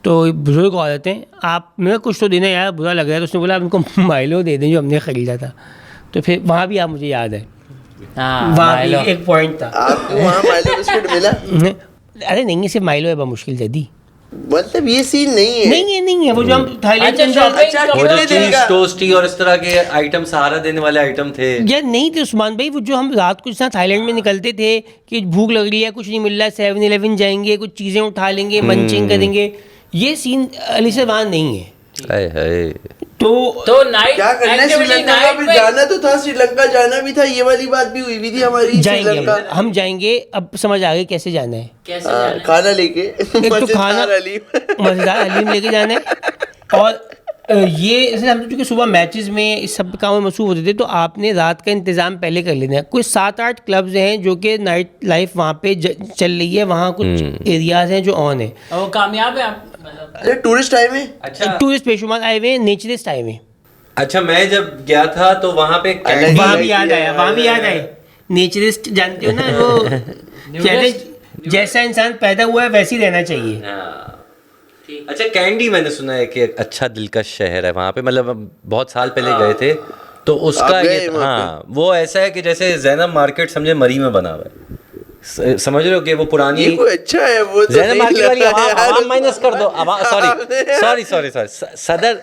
तो बुजुर्ग औरत हैं, आप मेरे कुछ तो देना यार, बुरा लग रहा है। तो उसने बोला आप इनको माइलो दे दें जो हमने ख़रीदा था। तो फिर वहाँ भी आप मुझे याद है, हाँ, वहाँ भी माइलो। एक पॉइंट था। आपको वहाँ माइलो बिस्किट मिला? अरे नहीं, सिर्फ माइलो है, बहुत मुश्किल से दी। मतलब ये सीन नहीं है। नहीं है वो जो हम थाईलैंड के अच्छा, अंदर। अच्छा, वो जो कितने दिन चीज का? टोस्टी और इस तरह के आइटम सहारा देने वाले आइटम थे। यार नहीं थे उस्मान भाई, वो जो हम रात को जिस तरह थाईलैंड में निकलते थे कि भूख लग रही है, कुछ नहीं मिल रहा है, 7-Eleven जाएंगे, कुछ चीज़ें उठा लेंगे, मंचिंग करेंगे, ये सीन अली से वहाँ नहीं है। हाय हाय। तो नाइट क्या करना है, श्रीलंका का भी जाना तो था, श्रीलंका जाना भी था, ये वाली बात भी हुई भी थी हमारी। जाएंगे श्रीलंका हम जाएंगे, अब समझ आ गई कैसे जाना है। कैसे हाँ, जाना है? खाना लेके तो खाना मजेदार अली। मज़ेदार हलीम लेके जाना है। और ये जैसे हम चूँकि सुबह मैचेस में इस सब कामों में मसरूफ होते थे, तो आपने रात का इंतज़ाम पहले कर लेना है। कुछ 7-8 क्लब्स हैं जो कि नाइट लाइफ वहाँ पे चल रही है, वहाँ कुछ एरियाज़ हैं जो ऑन है। और वो कामयाब है आप मतलब? अरे टूरिस्ट टाइम है। अच्छा टूरिस्ट बेशुमार आए हुए हैं, नेचरिस्ट आए हुए हैं। अच्छा, मैं जब गया था तो वहाँ पे अलग वहाँ ही भी याद आया, वहाँ भी याद आए। नेचरिस्ट जानते हो ना, वो कहते हैं, जैसा इंसान पैदा हुआ है वैसे ही रहना चाहिए। हाँ। अच्छा, कैंडी मैंने सुना है कि एक अच्छा दिलकश शहर है वहाँ पे, मतलब हम बहुत साल पहले गए थे तो उसका आप गए ये वहाँ हाँ, वो ऐसा है कि जैसे जैनब मार्केट समझे मरी में बना हुआ है। समझ रहे हो कि वो पुरानी ये कोई अच्छा है वो तो जैनब नहीं मार्केट वाली लगा यार। आवाम माइनस कर दो, सॉरी सदर,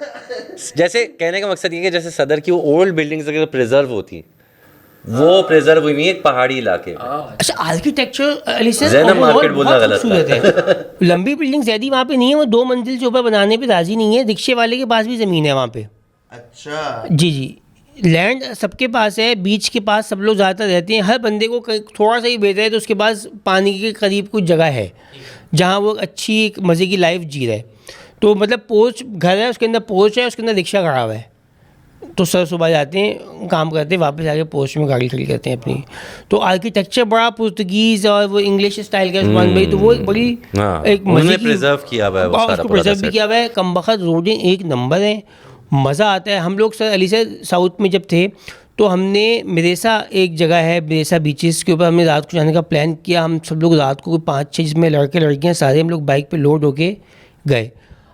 जैसे कहने का मकसद ये है कि जैसे सदर की वो ओल्ड बिल्डिंग्स अगर प्रिजर्व होती, वो प्रिजर्व हुई है एक पहाड़ी इलाके में। अच्छा, architecture Ali sir Zainab overall market बोलना बहुत गलत खूबसूरत है। लंबी बिल्डिंग ज्यादा वहाँ पे नहीं है, वो 2 मंजिल से ऊपर बनाने पे राजी नहीं है। रिक्शे वाले के पास भी ज़मीन है वहाँ पे। अच्छा जी लैंड सबके पास है, बीच के पास सब लोग ज़्यादातर रहते हैं। हर बंदे को थोड़ा सा ही बेच रहा है तो उसके पास पानी के करीब कुछ जगह है जहाँ वो अच्छी एक मज़े की लाइफ जी रहा है। तो मतलब पोर्च घर है, उसके अंदर पोर्च है, उसके अंदर रिक्शा खड़ा हुआ है। तो सर सुबह जाते हैं, काम करते हैं, वापस आके पोर्च में गाड़ी खड़ी करते हैं अपनी। तो आर्किटेक्चर बड़ा पुर्तगीज़ और वो इंग्लिश स्टाइल का उस्मान भाई, तो वो एक बड़ी एक मज़े की प्रिजर्व किया हुआ है वो सारा उसको पूरा प्रिजर्व भी set। किया हुआ है। कमबख्त रोडें एक नंबर हैं, मज़ा आता है। हम लोग सर अली सर साउथ में जब थे तो हमने मिरेसा एक जगह है, मिरेसा बीचेस के ऊपर हमने रात को जाने का प्लान किया। हम सब लोग रात को 5-6 जिसमें लड़के लड़कियाँ सारे हम लोग बाइक पे लोड होके गए।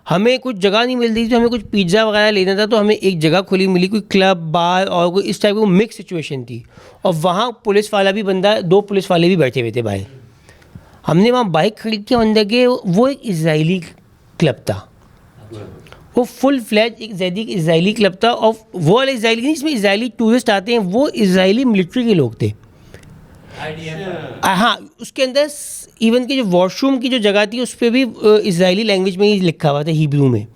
हमें कुछ जगह नहीं मिल रही थी, तो हमें कुछ पिज़्ज़ा वगैरह लेना था, तो हमें एक जगह खुली मिली, कोई क्लब बार और कोई इस टाइप की मिक्स सिचुएशन थी। और वहाँ पुलिस वाला भी बंदा, 2 पुलिस वाले भी बैठे हुए थे बाहर। हमने वहाँ बाइक खरीद के अंदर गए, वो एक इजरायली क्लब था, वो फुल फ्लैज एक जैदी इजरायली क्लब था। और वो वाला इजरायली नहीं जिसमें इजरायली टूरिस्ट आते हैं, वो इजरायली मिलिट्री के लोग थे। हाँ, उसके अंदर इवन के जो वॉशरूम की जो जगह थी उस पर भी इजरायली लैंग्वेज में ही लिखा हुआ था, हिब्रू में।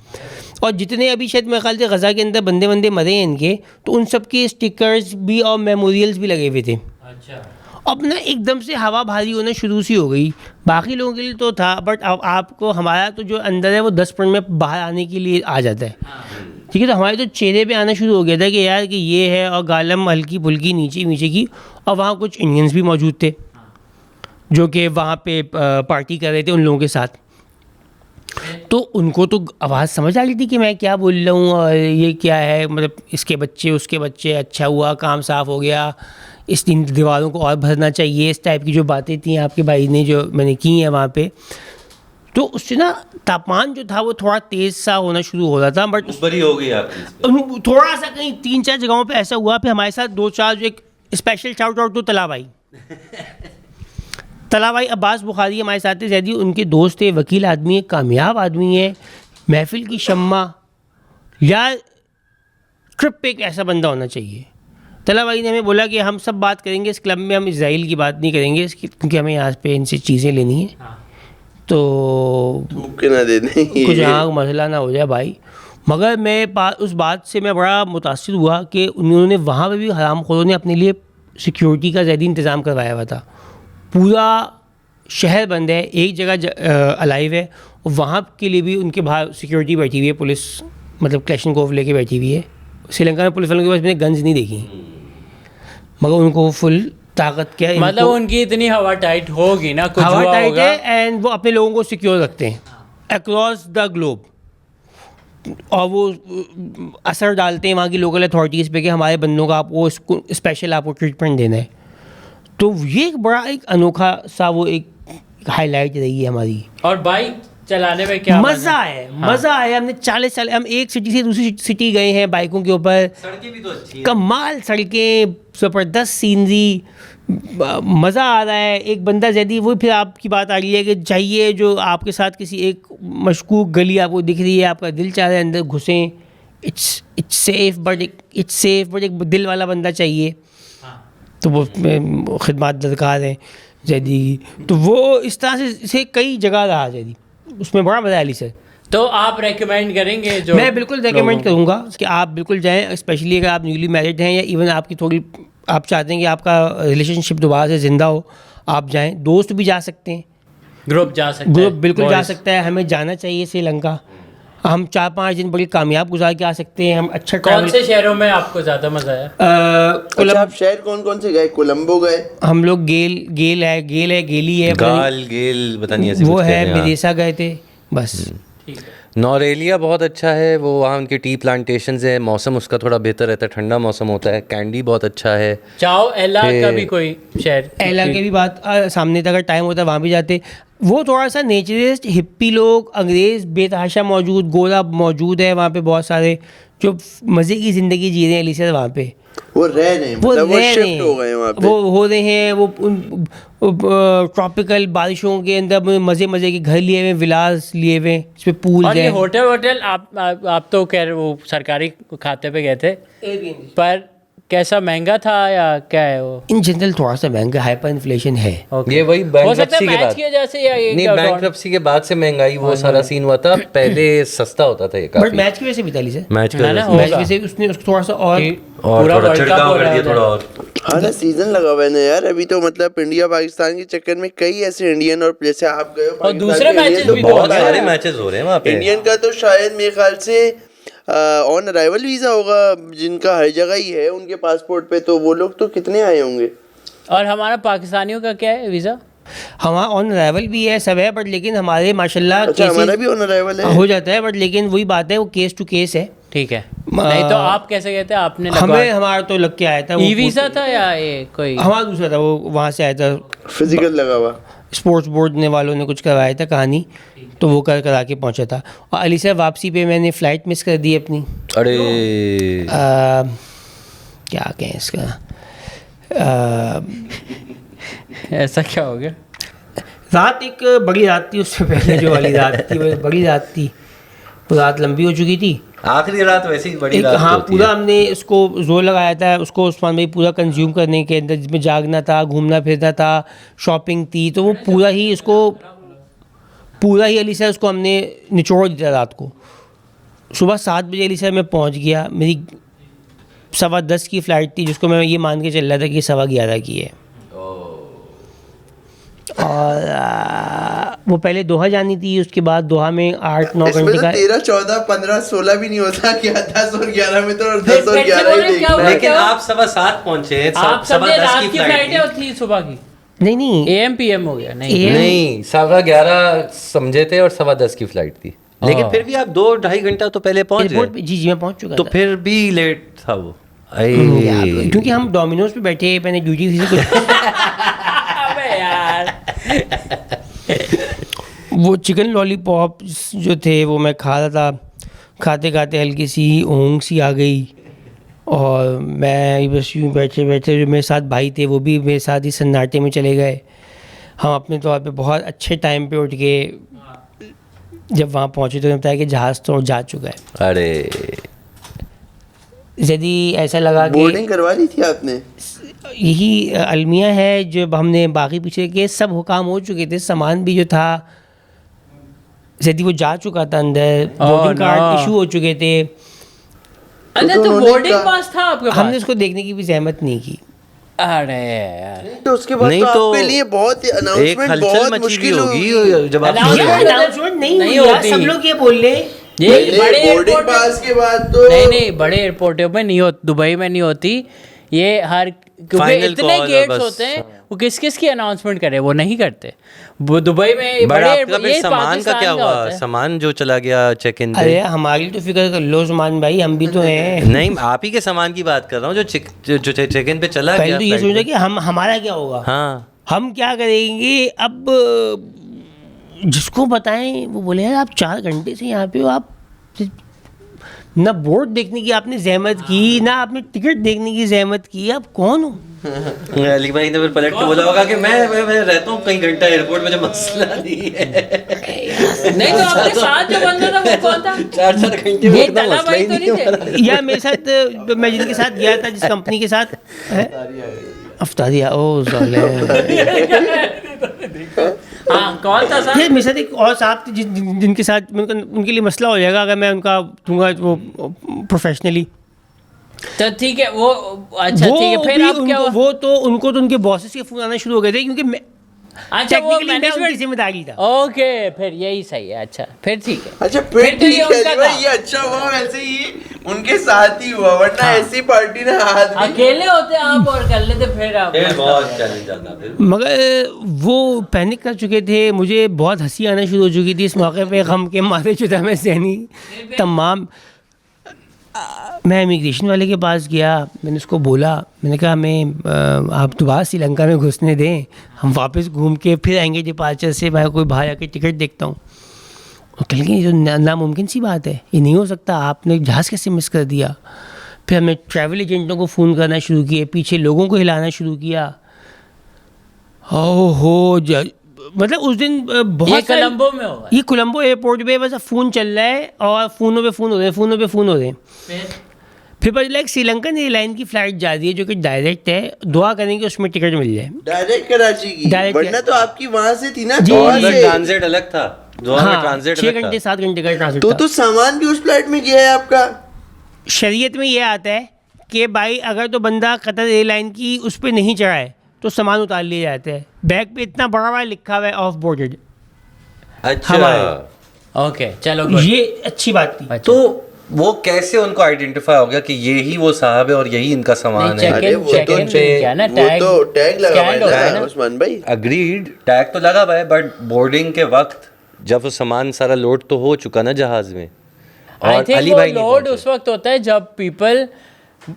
और जितने अभी शायद मेरे ख्याल से गज़ा के अंदर बंदे मरे हैं इनके, तो उन सब के स्टिकर्स भी और मेमोरियल्स भी लगे हुए थे। अच्छा, अब ना एकदम से हवा भारी होना शुरू सी हो गई। बाकी लोगों के लिए तो था, बट अब आपको हमारा तो जो अंदर है वो 10 मिनट में बाहर आने के लिए आ जाता है। ठीक है, तो हमारे तो चेहरे पे आना शुरू हो गया था कि यार कि ये है, और गालम हल्की फुल्की नीचे की। और वहाँ कुछ इंडियंस भी मौजूद थे जो कि वहाँ पे पार्टी कर रहे थे उन लोगों के साथ। तो उनको तो आवाज़ समझ आ रही थी कि मैं क्या बोल रहा हूँ और ये क्या है, मतलब इसके बच्चे उसके बच्चे, अच्छा हुआ काम साफ़ हो गया, इस दीवारों को और भरना चाहिए, इस टाइप की जो बातें थी आपके भाई ने जो मैंने की हैं वहाँ पे। तो उससे ना तापमान जो था वो थोड़ा तेज़ सा होना शुरू हो रहा था। बट बड़ी हो गई आपकी थोड़ा सा कहीं 3-4 जगहों पे ऐसा हुआ, फिर हमारे साथ 2-4 जो एक स्पेशल शाउट आउट तो तला भाई अब्बास बुखारी हमारे साथ थे, जैदी उनके दोस्त थे, वकील आदमी है, कामयाब आदमी है, महफिल की शम्मा, या ट्रिप पे एक ऐसा बंदा होना चाहिए। तला भाई ने हमें बोला कि हम सब बात करेंगे इस क्लब में, हम इसराइल की बात नहीं करेंगे क्योंकि हमें यहाँ पे इनसे चीज़ें लेनी है, तो थूक के ना दे दें कुछ यहाँ मसला ना हो जाए भाई। मगर मैं उस बात से मैं बड़ा मुतासिर हुआ कि उन्होंने वहाँ पे भी हरामखोरों ने अपने लिए सिक्योरिटी का ज़्यादा इंतज़ाम करवाया हुआ था। पूरा शहर बंद है, एक जगह अलाइव है, और वहाँ के लिए भी उनके बाहर सिक्योरिटी बैठी हुई है, पुलिस मतलब क्लैशनकोव लेके बैठी हुई है। श्रीलंका में पुलिस वालों के पास मैंने गन्स नहीं देखी, मगर उनको फुल ताकत क्या है, मतलब उनकी इतनी हवा टाइट होगी ना, कुछ हवा हुआ टाइट होगा। है, एंड वो अपने लोगों को सिक्योर रखते हैं अक्रॉस द ग्लोब, और वो असर डालते हैं वहाँ की लोकल अथॉरिटीज़ पे कि हमारे बंदों का आपको स्पेशल आपको ट्रीटमेंट देना है। तो ये एक बड़ा एक अनोखा सा वो एक हाईलाइट रही है हमारी। और बाइक चलाने में क्या मज़ा है, मज़ा आया। हमने 40 साल हम एक सिटी से दूसरी सिटी गए हैं बाइकों के ऊपर, सड़कें भी तो अच्छी कमाल सड़कें, ज़बरदस्त सीनरी, मज़ा आ रहा है। एक बंदा ज़्यादा वो फिर आपकी बात आ रही है कि चाहिए जो आपके साथ किसी एक मशकूक गली आपको दिख रही है, आपका दिल चाह रहा है अंदर घुसें, इट्स सेफ बट एक दिल वाला बंदा चाहिए, तो वो खिदमत दरकार है जैदी। तो वो इस तरह से कई जगह रहा जैदी, उसमें बड़ा मज़ा अली सर। तो आप रेकमेंड करेंगे? जो मैं बिल्कुल रेकमेंड करूँगा कि आप बिल्कुल जाएं, स्पेशली अगर आप न्यूली मैरिड हैं या इवन आपकी थोड़ी आप चाहते हैं कि आपका रिलेशनशिप दोबारा से ज़िंदा हो, आप जाएं। दोस्त भी जा सकते हैं, ग्रुप जा सकते हैं, ग्रुप बिल्कुल जा boys। सकता है। हमें जाना चाहिए श्रीलंका, हम 4-5 दिन बड़ी कामयाब गुजार के आ सकते हैं। हम अच्छा कौन से शहरों में आपको ज़्यादा मज़ा आया? अच्छा, आप शहर कौन कौन से गए? कोलंबो गए? हम लोग गेली है, गेली है, गेल पता नहीं ऐसी वो कुछ है, कहते हैं, हाँ। विदेशा गए थे बस। ठीक है। नौरेलिया बहुत अच्छा है, वो वहाँ उनके टी प्लांटेशंस है, मौसम उसका थोड़ा बेहतर रहता है, ठंडा मौसम होता है। कैंडी बहुत अच्छा है। चाओ एला का भी कोई शहर? एला के भी बात सामने तक अगर टाइम होता है वहाँ भी जाते। वो थोड़ा सा नेचरिस्ट हिप्पी लोग, अंग्रेज़ बेतहाशा मौजूद, गोरा मौजूद है वहाँ पे, बहुत सारे जो मज़े की ज़िंदगी जी रहे हैं अलीसर वहाँ पे। वो रह रहे हैं, मतलब वो शिफ्ट हो गए वहाँ पे, वो हो रहे हैं, वो ट्रॉपिकल बारिशों के अंदर मज़े के घर लिए हुए, विलास लिए हुए, इसमें पूल और ये है। होटल आप तो कह रहे वो सरकारी खाते पे गए थे, पर कैसा, महंगा था या क्या है वो? इन जनरल थोड़ा सा महंगा, हाइपर इन्फ्लेशन है। ये वही हो सकता है बैंक्रप्सी के मैच बाद, की वजह से, या ये नहीं क्या बैंक्रप्सी के बाद से महंगाई वो सारा सीन हुआ था। पहले सस्ता होता था ये बट काफी। मैच की वजह से भी था अली सर, मैच है ना, के मैच की होगा। वजह से उसने उसको थोड़ा सा और पूरा और थोड़ा World Cup छिड़काव हो कर रहा दिया है थोड़ा और। हाँ सीजन लगा हुआ है ना यार अभी तो, मतलब इंडिया पाकिस्तान के चक्कर में कई ऐसे इंडियन, और जैसे आप गए हो और पाकिस्तान दूसरे के मैचेस Indian भी तो तो बहुत हो रहे हैं। सारे सारे मैचेस हो रहे हैं वहाँ पे। इंडियन का तो शायद मेरे ख्याल से ऑन अराइवल वीज़ा होगा, जिनका हर जगह ही है उनके पासपोर्ट पे, तो वो लोग तो कितने आए होंगे। और हमारा पाकिस्तानियों का क्या है वीज़ा? हमारा ऑन अराइवल भी है, सब है, बट लेकिन हमारे माशाल्लाह अच्छा हमारा भी ऑन अराइवल है, हो जाता है, बट लेकिन वही बात है, वो केस टू केस है। ठीक है। नहीं तो आप कैसे कहते हैं? आपने हमें हमारा तो लग के आया था, ई वीज़ा था या ये कोई? हमारा दूसरा था, वो वहाँ से आया था, फिजिकल लगा हुआ। स्पोर्ट्स बोर्ड ने वालों ने कुछ करवाया था कहानी, तो वो करा के पहुँचा था। और अली सर वापसी पे मैंने फ़्लाइट मिस कर दी अपनी। अरे क्या कहें इसका, ऐसा क्या हो गया? रात एक बड़ी रात थी, उससे पहले जो वाली रात थी वो बड़ी रात थी, वो रात लंबी हो चुकी थी। आखिरी रात वैसी बड़ी एक रात हाँ होती पूरा है। हमने इसको जोर लगाया था, उसको उस्मान भाई पूरा कंज्यूम करने के अंदर, जिसमें जागना था, घूमना फिरना था, शॉपिंग थी, तो वो पूरा ही अली सर उसको हमने निचोड़ दिया रात को। सुबह 7 बजे अली सर मैं पहुंच गया, मेरी 10:15 की फ़्लाइट थी, जिसको मैं ये मान के चल रहा था कि 11:15 की है। और वो पहले दोहा जानी थी, उसके बाद दोहा में 8-9 इसमें घंटे तो का 13, 14, 15, 16 भी नहीं होता क्या? 10 और 11 में तो 10 और 11 ही क्या हुआ? देख। लेकिन आप 7:15 पहुंचे हैं, आप सब 7:10 रात की फ्लाइट है और थी सुबह की? नहीं AM PM हो गया? नहीं नहीं 11:15 समझे थे और 10:15 की फ्लाइट थी, लेकिन फिर भी आप 2-2.5 घंटा तो पहले पहुंच एयरपोर्ट गए, पे, जी मैं पहुंच चुका तो था। फिर भी लेट था वो। क्योंकि हम डोमिनोज पे बैठे, मैंने ड्यूटी से कुछ अबे यार। वो चिकन लॉलीपॉप जो थे वो मैं खा रहा था, खाते खाते हल्की सी ऊँघ सी आ गई, और मैं बस यूँ बैठे बैठे, जो मेरे साथ भाई थे वो भी मेरे साथ ही सन्नाटे में चले गए। हम अपने तौर पे बहुत अच्छे टाइम पे उठ के जब वहाँ पहुँचे तो बताया कि जहाज़ तो जा चुका है। अरे जदी ऐसा लगा कि बोर्डिंग करवा ली थी आपने? यही अलमिया है, जब हमने बाकी पीछे के सब हुकाम हो चुके थे, सामान भी जो था जदी वो जा चुका था अंदर, बोर्डिंग कार्ड इशू हो चुके थे, अच्छा तो उन्होंने बोर्डिंग कहा- पास था आपके हमने पास? उसको देखने की भी जहमत नहीं की। अरे यार तो उसके बाद नहीं तो तो आपके लिए बहुत एक अनाउंसमेंट हलचल बहुत मची हुई मुश्किल होगी होगी। जब आप Announcement- अनाउंसमेंट नहीं नहीं हुई यार, होती। सब लोग ये बोल रहे हैं। ये नहीं, बड़े बोर्डिंग एयरपोर्ट पास के बाद तो नहीं बड़े एयरपोर्टों में नहीं होती, दुबई में नहीं होती ये, हर क्योंकि Final इतने call है गेट्स बस। होते हैं, वो किस किस की अनाउंसमेंट करे, वो नहीं करते वो दुबई में। बट बड़े आपका फिर ये सामान का पाकिस्तान क्या का हुआ? होता है। सामान जो चला गया चेक इन अरे हमारी तो फिक्र कर लो उस्मान भाई, हम भी तो हैं। नहीं, आप ही के सामान की बात कर रहा हूँ जो चेक इन पे चला पहले गया तो ये flight सोचा में। कि हमारा क्या होगा, हाँ हम क्या करेंगे। अब जिसको बताएं वो बोले यार आप 4 घंटे से यहाँ पे हो, आप ना बोर्ड देखने की आपने जहमत की, ना आपने टिकट देखने की जहमत की, आप कौन हो? अली भाई ने फिर पलट के बोला होगा कि मैं रहता हूँ कई घंटा एयरपोर्ट में, जो मसला नहीं है। नहीं तो आपके साथ जो बंदा था वो कौन था? 4 घंटे में ये इतना तला मसला भाई ही तो नहीं नहीं है। थे? या मेरे साथ मैं जिनके साथ गया था, जिस कंपनी के साथ अफ्तारिया, ओ साले हाँ कौन था सर? ये मेरे साथ एक और साहब थे जिनके साथ उनके लिए मसला हो जाएगा अगर मैं उनका दूंगा वो प्रोफेशनली। तो ठीक है वो, अच्छा ठीक है, फिर आप क्या हुआ? वो तो उनको तो उनके बॉसेस के फोन आना शुरू हो गए थे, क्योंकि अच्छा वो टेक्निकली मैं उनकी मैनेजमेंट, जिम्मेदारी था। ओके फिर यही सही है, अच्छा फिर ठीक है। अच्छा फिर फिर तो ये ठीक है उनका अली भाई, था। ये अच्छा हुआ वैसे ही उनके साथ ही हुआ, वरना ऐसी पार्टी ना हाथ भी अकेले होते आप और कर लेते फिर आप। फिर बहुत चैलेंज आता फिर। मगर वो पैनिक कर चुके थे, मुझे बहुत हंसी आना शुरू हो चुकी थी इस मौके पे, गम के मारे जो था मैं सहनी तमाम। मैं इमिग्रेशन वाले के पास गया, मैंने उसको बोला, मैंने कहा हमें आप दोबारा श्रीलंका में घुसने दें, हम वापस घूम के फिर आएंगे डिपार्चर से, मैं कोई बाहर आके टिकट देखता हूँ। और कह लगे ये तो नामुमकिन सी बात है, ये नहीं हो सकता, आपने जहाज़ कैसे मिस कर दिया। फिर हमने ट्रैवल एजेंटों को फ़ोन करना शुरू किए, पीछे लोगों को हिलाना शुरू किया। ओहो मतलब उस दिन बहुत ये कोलंबो में होगा। ये कोलंबो एयरपोर्ट पे बस फ़ोन चल रहा है और फ़ोनों पे फ़ोन हो रहे हैं, फ़ोनों पे फ़ोन हो रहे हैं। फिर पता चला एक श्रीलंकन एयरलाइन की फ़्लाइट जा रही है जो कि डायरेक्ट है, दुआ करेंगे उसमें टिकट मिल जाए। डायरेक्ट कराची की, Direct वरना तो आपकी वहां से थी ना जी, गोवा जी, से। ट्रांजिट अलग था, दोहा में ट्रांजिट 6 अलग घंटे था। 7 घंटे का ट्रांजिट तो था। सामान भी उस फ्लाइट में गया है आपका? शरीयत में ये आता है कि भाई अगर तो बंदा कतर एयरलाइन की उस पर नहीं चढ़ा है तो सामान उतार लिया जाता है। बैग पे इतना बड़ा बड़ा लिखा हुआ है ऑफ बोर्डेड। अच्छा ओके चलो good। ये अच्छी बात थी। अच्छा। तो वो कैसे उनको आइडेंटिफाई हो गया कि ये ही वो साहब है और यही इनका सामान नहीं, है? check अरे in- वो check तो in क्या ना, वो tag- तो टैग लगा scanned हुआ होता है है ना ना। उस्मान भाई। अग्रीड, टैग तो लगा हुआ है, बट बोर्डिंग के वक्त जब वो सामान सारा लोड तो हो चुका ना जहाज में, आई और थिंक अली वो भाई नहीं लोड पहुंचे। उस वक्त होता है जब पीपल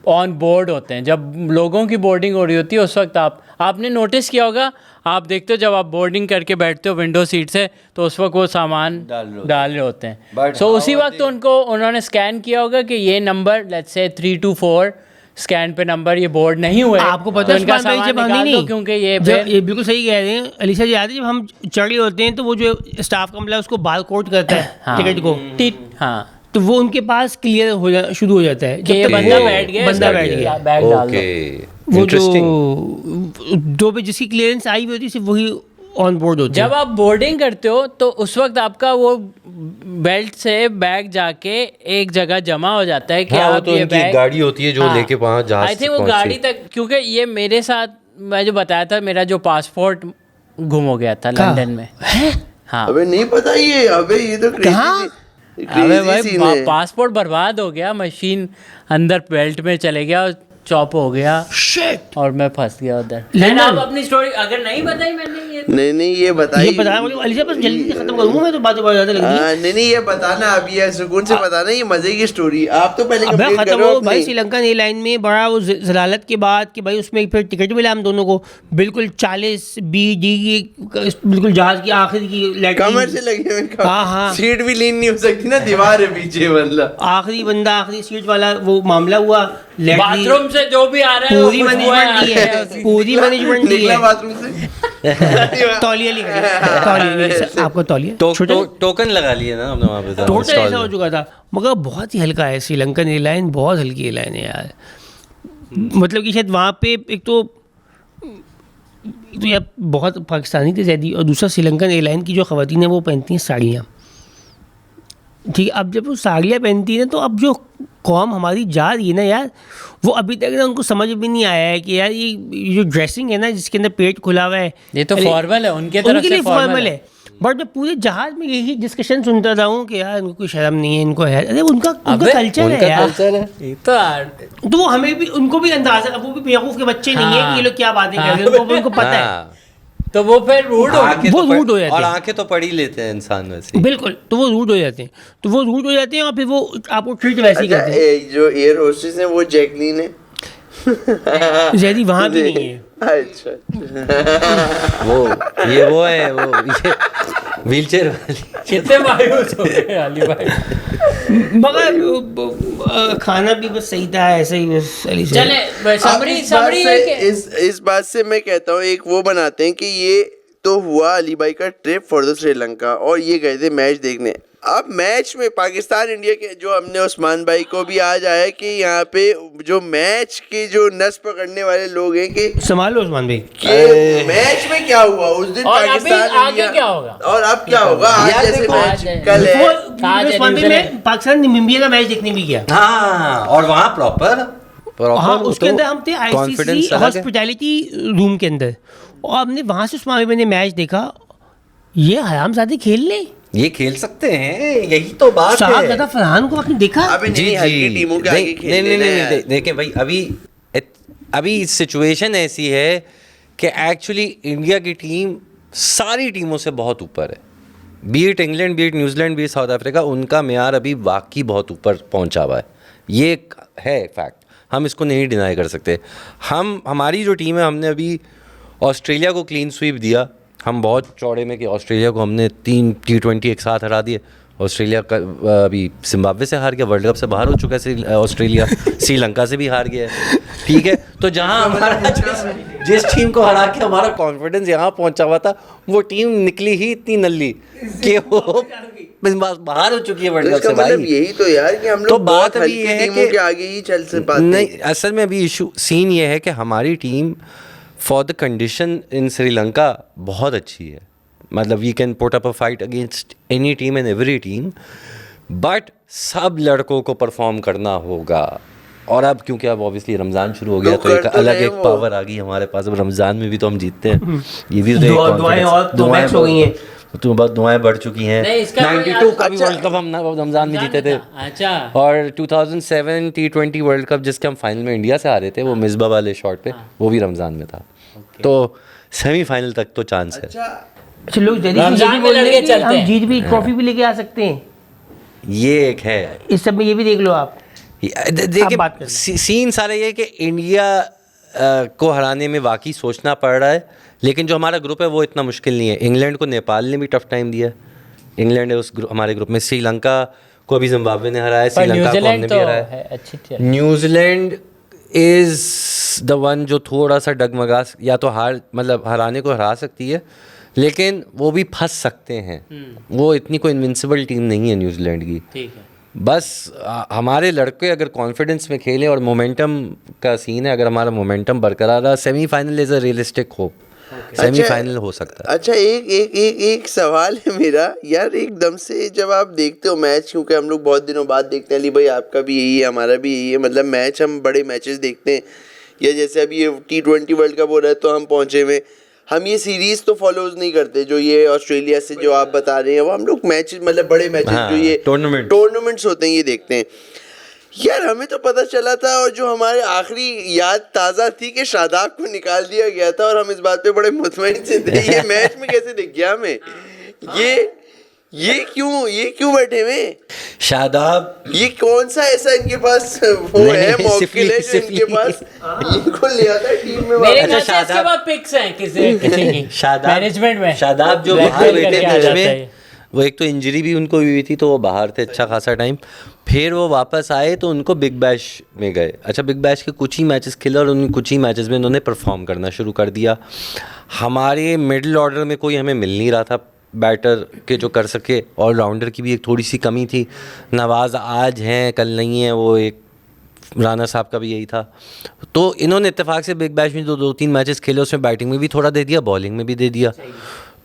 ऑन बोर्ड होते हैं, जब लोगों की बोर्डिंग हो रही होती है उस वक्त आपने नोटिस किया होगा, आप देखते हो जब आप बोर्डिंग करके बैठते हो विंडो सीट से तो उस वक्त वो सामान डाल रहे होते हैं। But सो how उसी are वक्त उन्होंने स्कैन किया होगा कि ये number let's say 3 to 4 scan पे नंबर ये बोर्ड नहीं हुए, आपको पता तो है इनका उस्मान भाई, सामान जब हम निकाल नहीं दो नहीं क्योंकि ये जब फिर ये बिल्कुल सही कह रहे हैं अलीशा जी, याद है जब हम चढ़े होते हैं तो वो जो स्टाफ कमला उसको बार कोड करता है हाँ। टिकट को, हाँ तो वो उनके पास क्लियर शुरू हो जाता है कि ये जब तक बंदा वो बैठ गया, बंदा इसका बैठ गया। बैग डाल दो। ओके वो जो इंटरेस्टिंग। 2 पे जिसकी क्लियरेंस आई हुई होती है सिर्फ वही ऑन बोर्ड होती है। जब आप बोर्डिंग करते हो तो उस वक्त आपका वो बेल्ट से बैग जाके एक जगह जमा हो जाता है कि हाँ, वो आप तो ये उनकी बैग गाड़ी होती है जो लेके वहाँ जहाज आई तक थिंक वो पहुंचती गाड़ी है। तक, क्योंकि ये मेरे साथ मैं जो बताया था मेरा जो पासपोर्ट गुम हो गया था कहाँ? लंदन में। हाँ अबे नहीं पता ये, अबे ये तो कहाँ? अबे भाई सीन है। पासपोर्ट बर्बाद हो गया, मशीन अंदर बेल्ट में चले गया और चॉप हो गया शिट। और मैं फंस गया उधर। लंदन? आप अपनी स्टोरी अगर नहीं बताई मैंने ये नहीं ये ये बताइए। बता अलीशा बस जल्दी से खत्म करूंगा मैं तो बातें बहुत ज्यादा लग रही हैं। नहीं ये बताना अभी, ये सुकून से बताना, ये मजे की स्टोरी। आप तो पहले अबे कंप्लीट खत्म करो हो अपनी। भाई श्रीलंकन एयरलाइन में बड़ा वो जलालत के बाद कि भाई उसमें फिर टिकट मिला हम दोनों को बिल्कुल 40 BD की, बिल्कुल जहाज की आखिरी की कमर से लैंडिंग, लगे हुए हाँ, हाँ। सीट भी लीन नहीं हो सकती ना, दीवार है पीछे मतलब। आखिरी बंदा आखिरी सीट वाला वो मामला हुआ। लैंडिंग बाथरूम से जो भी आ रहा है वो पूरी खुशबुएं मैनेजमेंट आ दी रही है, पूरी मैनेजमेंट दी निकला है। बाथरूम से तौलिया लेकर तौलिया आपको तौलिया टोकन लगा लिए ना हमने वहाँ पे टोटल stall ऐसा हो में। चुका था, मगर बहुत ही हल्का है श्रीलंकन एयरलाइन, बहुत हल्की एयरलाइन है यार। मतलब कि शायद वहाँ पे एक तो यार बहुत पाकिस्तानी थे ज़्यादा, और दूसरा श्रीलंकन एयरलाइन की जो ख़वातीन है वो पहनती हैं साड़ियाँ, ठीक है। अब जब वो साड़ियाँ पहनती हैं तो अब जो कौम हमारी जा रही है ना यार, वो अभी तक ना उनको समझ भी नहीं आया है कि यार ये जो ड्रेसिंग है ना जिसके अंदर पेट खुला हुआ है, ये तो फॉर्मल है उनके तरफ उनके से, लिए फॉर्मल फॉर्मल है। है। बट मैं पूरे जहाज में यही डिस्कशन सुनता रहा हूँ कि यार इनको कोई शर्म नहीं है, इनको है, अरे उनका अबे, कल्चर है उनका यार। कल्चर है। ये तो यार तो वो हमें भी, उनको भी अंदाजा, वो भी बेवकूफ़ के बच्चे नहीं है कि ये लोग क्या बातें कर रहे हैं, उनको पता है। हाँ, तो वो फिर रूड हो आंखें वो तो रूड हो जाते और हैं। आंखें तो पढ़ ही लेते हैं इंसान वैसे ही। बिल्कुल, तो वो रूड हो जाते हैं, और फिर वो आपको ट्रीट वैसे ही अच्छा करते हैं। जो एयर होस्टेस है वो जैकलीन है। जैदी वहाँ भी नहीं है। अच्छा वो है वो ये व्हीलचेयर वाली। कितने मायूस हो गए अली भाई। मगर खाना भी बस सही था, ऐसे ही बस अली से। चले समरी इस बात समरी से- है कि इस बात से मैं कहता हूँ एक वो बनाते हैं कि ये तो हुआ अली भाई का ट्रिप फॉर द श्रीलंका, और ये गए थे मैच देखने। अब मैच में पाकिस्तान इंडिया के जो हमने उस्मान भाई को भी आज आया कि यहाँ पे जो मैच के जो नस पकड़ने वाले लोग हैं कि संभालो उस्मान भाई। मैच में क्या हुआ उस दिन और अभी पाकिस्तान आगे इंडिया, क्या होगा? और अब क्या होगा आज यार जैसे देखो, मैच आज है। कल है। आज है उस्मान भाई न्यूजीलैंड। मैं पाकिस्तान नामीबिया का मैच देखने भी गया। हाँ, और वहाँ प्रॉपर हाँ, उसके अंदर हम थे आईसीसी कॉन्फिडेंस अलग है। हॉस्पिटैलिटी रूम के अंदर, और हमने वहाँ से उस्मान भाई ने मैच देखा। ये हरामजादे खेल ले, ये खेल सकते हैं, यही तो बात साहब है। दादा फरहान को आपने देखा? अबे नहीं, हल्की टीमों के आगे खेल लेना है यार। देखें भाई, अभी सिचुएशन ऐसी है कि एक्चुअली इंडिया की टीम सारी टीमों से बहुत ऊपर है। B it England, B it New Zealand, B it south Africa, उनका मेयार अभी वाकई बहुत ऊपर पहुंचा हुआ है। ये एक है फैक्ट, हम इसको नहीं डिनाई कर सकते। हमारी जो टीम है, हमने अभी ऑस्ट्रेलिया को क्लीन स्वीप दिया। हम बहुत चौड़े में कि ऑस्ट्रेलिया को हमने 3 T20 एक साथ हरा दिए। ऑस्ट्रेलिया का अभी जिम्बाब्वे से हार गया, वर्ल्ड कप से बाहर हो चुका है ऑस्ट्रेलिया। श्रीलंका से भी हार गया है, ठीक है। तो जहां हमारा जिस टीम को हरा के हमारा कॉन्फिडेंस यहाँ पहुंचा हुआ था, वो टीम निकली ही इतनी नल्ली कि वो बाहर हो चुकी है वर्ल्ड तो कप से इसका मतलब भाई। यही तो यार कि हम तो लोग बात बहुत अभी हल्की ये है टीमों कि के आगे ही चल से पाते नहीं, हैं। असल में अभी सीन ये है कि हमारी team for the condition in Sri Lanka बहुत अच्छी है। मतलब we can put up a fight against any team and every team, but सब लड़कों को परफॉर्म करना होगा। और अब क्योंकि अब ऑब्वियसली रमज़ान शुरू हो गया, तो एक कर तो अलग रहे एक वो। पावर आ गई हमारे पास। अब रमज़ान में भी तो हम जीतते हैं, ये भी तो एक दुआएं और confidence- तो मैच हो गई हैं। तो बहुत दुआएं बढ़ चुकी हैं। नहीं, इसका कोई 92 का भी अच्छा। वर्ल्ड कप हम रमज़ान में जीते थे। अच्छा और 2007 T20 वर्ल्ड कप जिसके हम फाइनल में इंडिया से हारे थे, वो मिसबा वाले शॉट पे, वो भी रमज़ान में था। तो सेमीफाइनल तक तो चांस है। अच्छा, लोग जल्दी रमजान में लड़के चलते हम हैं। जीत भी ट्रॉफी भी लेके आ सकते हैं। ये एक है। इस सब में ये भी देख लो आप। देखिए, बात करें। सीन सारा ये है कि इंडिया को हराने में वाकई सोचना पड़ रहा है, लेकिन जो हमारा ग्रुप है वो इतना मुश्किल नहीं है। इंग्लैंड को नेपाल ने भी टफ टाइम दिया। इंग्लैंड है उस हमारे ग्रुप में। श्रीलंका को अभी जिम्बाब्वे ने हराया, पर श्रीलंका को न्यूजीलैंड हमने तो भी हराया। है अच्छी team. New Zealand is the one जो थोड़ा सा डगमगा, या तो हराने को हरा सकती है, लेकिन वो भी फंस सकते हैं। वो इतनी कोई इनविंसिबल टीम नहीं है न्यूजीलैंड की। ठीक है, बस हमारे लड़के अगर कॉन्फिडेंस में खेलें, और मोमेंटम का सीन है, अगर हमारा मोमेंटम बरकरार रहा, semifinal is a realistic hope. Semifinal हो सकता है। अच्छा, एक सवाल है मेरा यार, एकदम से जब आप देखते हो मैच, क्योंकि हम लोग बहुत दिनों बाद देखते हैं अली भाई, आपका भी यही है हमारा भी यही है, मतलब मैच हम बड़े मैचेस देखते हैं, या जैसे अभी ये T20 वर्ल्ड कप हो रहा है तो हम पहुंचे हुए, हम ये सीरीज तो फॉलोज नहीं करते जो ये ऑस्ट्रेलिया से जो आप बता रहे हैं, वो हम लोग मैच मतलब बड़े मैचेस हाँ, जो ये टूर्नामेंट्स होते हैं ये देखते हैं। यार हमें तो पता चला था, और जो हमारे आखिरी याद ताज़ा थी कि शादाब को निकाल दिया गया था, और हम इस बात पे बड़े मुतमईन से थे। ये मैच में कैसे दिख गया हमें? ये क्यों बैठे हुए? शादाब, ये कौन सा ऐसा इनके पास वो नहीं, है नहीं, मौकिल है जो सिफली। इनके पास इनको ले आता है टीम में मेरे वापस? ख्याल से इसके बाद पिक्स हैं किसी की शादाब मैनेजमेंट में। शादाब जो Blackmail बाहर बैठे करके आ मैच जाता में, है। वो एक तो इंजरी भी उनको हुई थी तो वो बाहर थे अच्छा खासा टाइम, फिर वो वापस आए तो उनको बिग बैश में गए। अच्छा, बिग बैश के कुछ ही मैचेस खेले और उन कुछ ही मैचेस में उन्होंने परफॉर्म करना शुरू कर दिया। हमारे मिडिल ऑर्डर में कोई हमें मिल नहीं रहा था बैटर के जो कर सके, ऑलराउंडर की भी एक थोड़ी सी कमी थी। नवाज़ आज हैं कल नहीं है, वो एक राना साहब का भी यही था। तो इन्होंने इत्तेफाक से बिग बैश में जो 2-3 मैचेस खेले उसमें बैटिंग में भी थोड़ा दे दिया, बॉलिंग में भी दे दिया।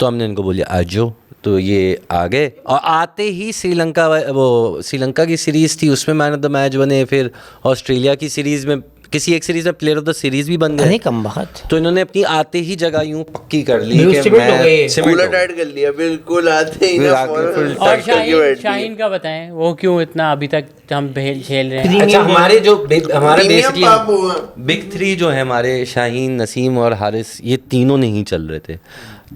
तो हमने इनको बोलिए आ जाओ, तो ये आ गए और आते ही श्रीलंका की सीरीज़ थी उसमें मैन ऑफ द मैच बने, फिर ऑस्ट्रेलिया की सीरीज़ में किसी एक सीरीज़ में प्लेयर ऑफ द सीरीज़ भी बन गए। अरे कम बात। तो इन्होंने अपनी आते ही जगह यूं पक्की कर ली बिल्कुल कि cement हो गए। cement कूलर हो गए। टाइट कर लिया बिल्कुल, आते ही फिर ना आगे फौरन full टाइट और करके बैठ शाहीन का बताएं, वो क्यों इतना अभी तक हम खेल रहे हैं? अच्छा, हमारे प्रीमियम बेसिकली पाप हुआ। बिग 3 जो है हमारे, शाहीन, नसीम और हारिस, ये तीनों नहीं चल रहे थे।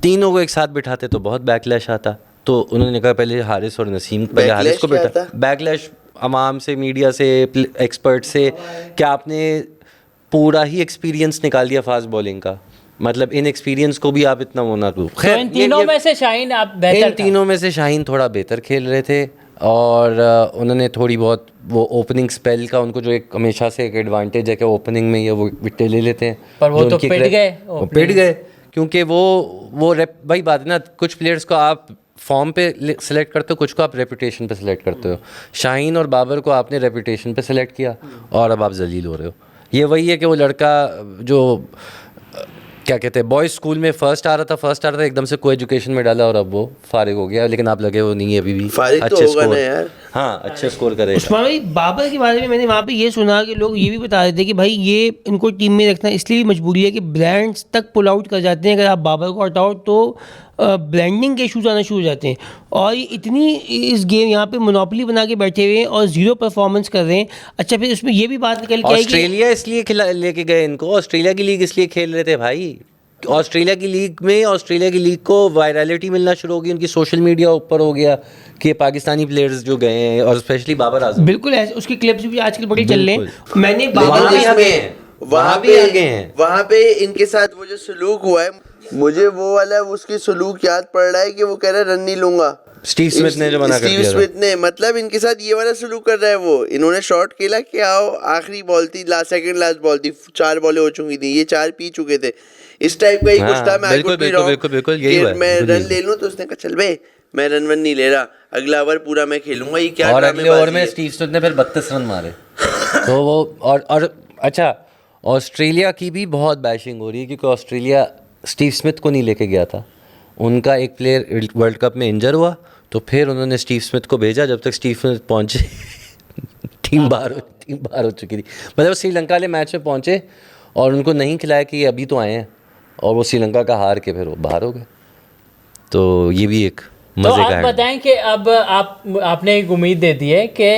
तीनों को एक साथ बिठाते तो बहुत बैकलैश आता, तो उन्होंने कहा पहले हारिस और नसीम, पहले हारिस को Backlash क्या बिठा। आता? बैकलैश अवाम से, मीडिया से, एक्सपर्ट से, क्या आपने पूरा ही एक्सपीरियंस निकाल दिया फास्ट बॉलिंग का, मतलब इन एक्सपीरियंस को भी आप इतना वो ना दो। तो इन तीनों में से शाहीन आप बेहतर इन तीनों में से शाहीन थोड़ा बेहतर खेल रहे थे और उन्होंने थोड़ी बहुत वो ओपनिंग स्पेल का, उनको जो एक हमेशा से एक एडवांटेज है कि ओपनिंग में ये वो विकेट ले लेते हैं, पर वो जो तो उनकी पिट गए वो पिट गए क्योंकि वो वही बात है ना, कुछ प्लेयर्स को आप फॉर्म पे सिलेक्ट करते हो, कुछ को आप रेपुटेशन पे सिलेक्ट करते हो। शाहीन और बाबर को आपने रेपुटेशन पे सिलेक्ट किया और अब आप जलील हो रहे हो। ये वही है कि वो लड़का जो क्या कहते हैं बॉयज़ स्कूल में फर्स्ट आ रहा था, एकदम से को एजुकेशन में डाला और अब वो फारिग हो गया, लेकिन आप लगे वो नहीं है अभी भी फारिग तो होगा ना यार। हाँ, अच्छे स्कोर करेगा। उस्मान भाई, बाबर के बारे में मैंने वहाँ पे ये सुना कि लोग ये भी बता रहे थे कि भाई ये इनको टीम में रखना इसलिए भी मजबूरी है कि ब्रांड्स तक पुल आउट कर जाते हैं, अगर आप बाबर को हटाओ तो ब्रांडिंग के इशूज आना शुरू हो जाते हैं। और ये इतनी इस गेम यहाँ पे मोनोपोली बना के बैठे हुए हैं और जीरो परफॉर्मेंस कर रहे हैं। अच्छा, फिर उसमें ये भी बात निकल के आई कि ऑस्ट्रेलिया इसलिए लेके गए इनको, ऑस्ट्रेलिया की लीग इसलिए खेल रहे थे भाई। ऑस्ट्रेलिया की लीग को वायरलिटी मिलना शुरू हो गई, उनकी सोशल मीडिया ऊपर हो गया कि पाकिस्तानी प्लेयर्स जो गए हैं और स्पेशली बाबर आजम, बिल्कुल ऐसे उसके क्लिप्स भी आजकल बड़े चल रहे हैं। मैंने लेकिन बाबर भी आगे हैं, वहाँ भी आगे हैं। वहाँ पे इनके साथ वो जो सलूक हुआ है, मुझे वो वाला उसकी सलूक याद पड़ रहा है कि वो कह रहा है रन नहीं लूंगा। स्टीव स्मिथ ने जो मना कर स्टीव दिया था। स्मिथ ने, मतलब इनके साथ ये वाला सलूक कर रहा है वो। इन्होंने शॉट खेला कि आओ, आखिरी बॉल थी, सेकंड लास्ट बॉल थी, 4 बॉलें हो चुकी थी, ये 4 पी चुके थे, इस टाइप का ही कुछ था। मैं बिल्कुल यही हुआ है। मैं रन ले लूं, तो उसने कहा चल बे मैं रन वन नहीं ले रहा, अगला ओवर पूरा मैं खेलूंगा। ये क्या और अगले ओवर में है? स्टीव स्मिथ ने फिर 32 रन मारे। तो वो और अच्छा, ऑस्ट्रेलिया की भी बहुत बैशिंग हो रही है क्योंकि ऑस्ट्रेलिया स्टीव स्मिथ को नहीं लेके गया था। उनका एक प्लेयर वर्ल्ड कप में इंजर हुआ तो फिर उन्होंने स्टीव स्मिथ को भेजा, जब तक स्टीव स्मिथ पहुंचे टीम बाहर हो चुकी थी। मतलब श्रीलंका वाले मैच में पहुंचे और उनको नहीं खिलाया कि ये अभी तो आए हैं, और वो श्रीलंका का हार के फिर वो बाहर हो गए। तो ये भी एक तो मजे आप का है। बताएं कि अब आपने एक उम्मीद दे दी है कि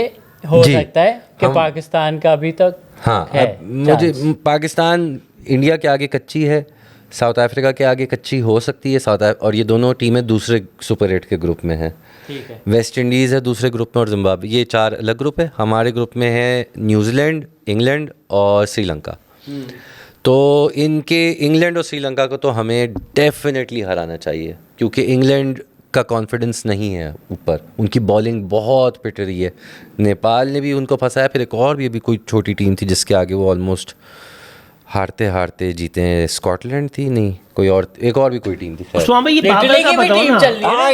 हो जी, सकता है कि हम- पाकिस्तान का अभी तक हाँ, है अब मुझे चांस। पाकिस्तान इंडिया के आगे कच्ची है, साउथ अफ्रीका के आगे कच्ची हो सकती है। और ये दोनों टीमें दूसरे सुपर 8 के ग्रुप में हैं। ठीक है। वेस्ट इंडीज़ है दूसरे ग्रुप में और जिम्बाब्वे, ये 4 अलग ग्रुप है। हमारे ग्रुप में है न्यूजीलैंड, इंग्लैंड और श्रीलंका। तो इनके इंग्लैंड और श्रीलंका को तो हमें डेफिनेटली हराना चाहिए क्योंकि इंग्लैंड का कॉन्फिडेंस नहीं है ऊपर, उनकी बॉलिंग बहुत पिट रही है। नेपाल ने भी उनको फंसाया, फिर एक और भी अभी कोई छोटी टीम थी जिसके आगे वो ऑलमोस्ट हारते जीते हैं। स्कॉटलैंड थी नहीं, कोई और, एक और भी कोई टीम थी। उस्मान भाई, ये बाबर इटली का की भी बताओ टीम ना। चल रही है ना? हाँ,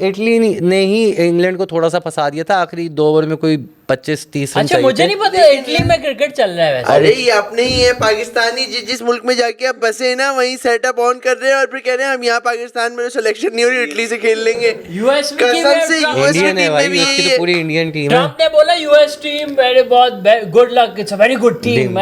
इटली नहीं, इंग्लैंड को थोड़ा सा फंसा दिया था आखिरी 2 ओवर में, कोई 25-30 रन अच्छा, चाहिए मुझे थे। नहीं पता इटली में क्रिकेट चल रहा है वैसे। अरे ये अपने ही है पाकिस्तानी, जिस मुल्क में जाके आप बसे हैं ना, वहीं सेटअप ऑन कर रहे हैं और फिर कह रहे हैं हम यहाँ पाकिस्तान में सिलेक्शन नहीं हो रही, इटली से खेल लेंगे। यूएस की कसम से ट्रम्प US की इंडियन है टीम भाई, में भी उसकी यही तो है। पूरी इंडियन टीम है। ने बोला यूएस टीम वेरी बहुत good luck, it's a very good team.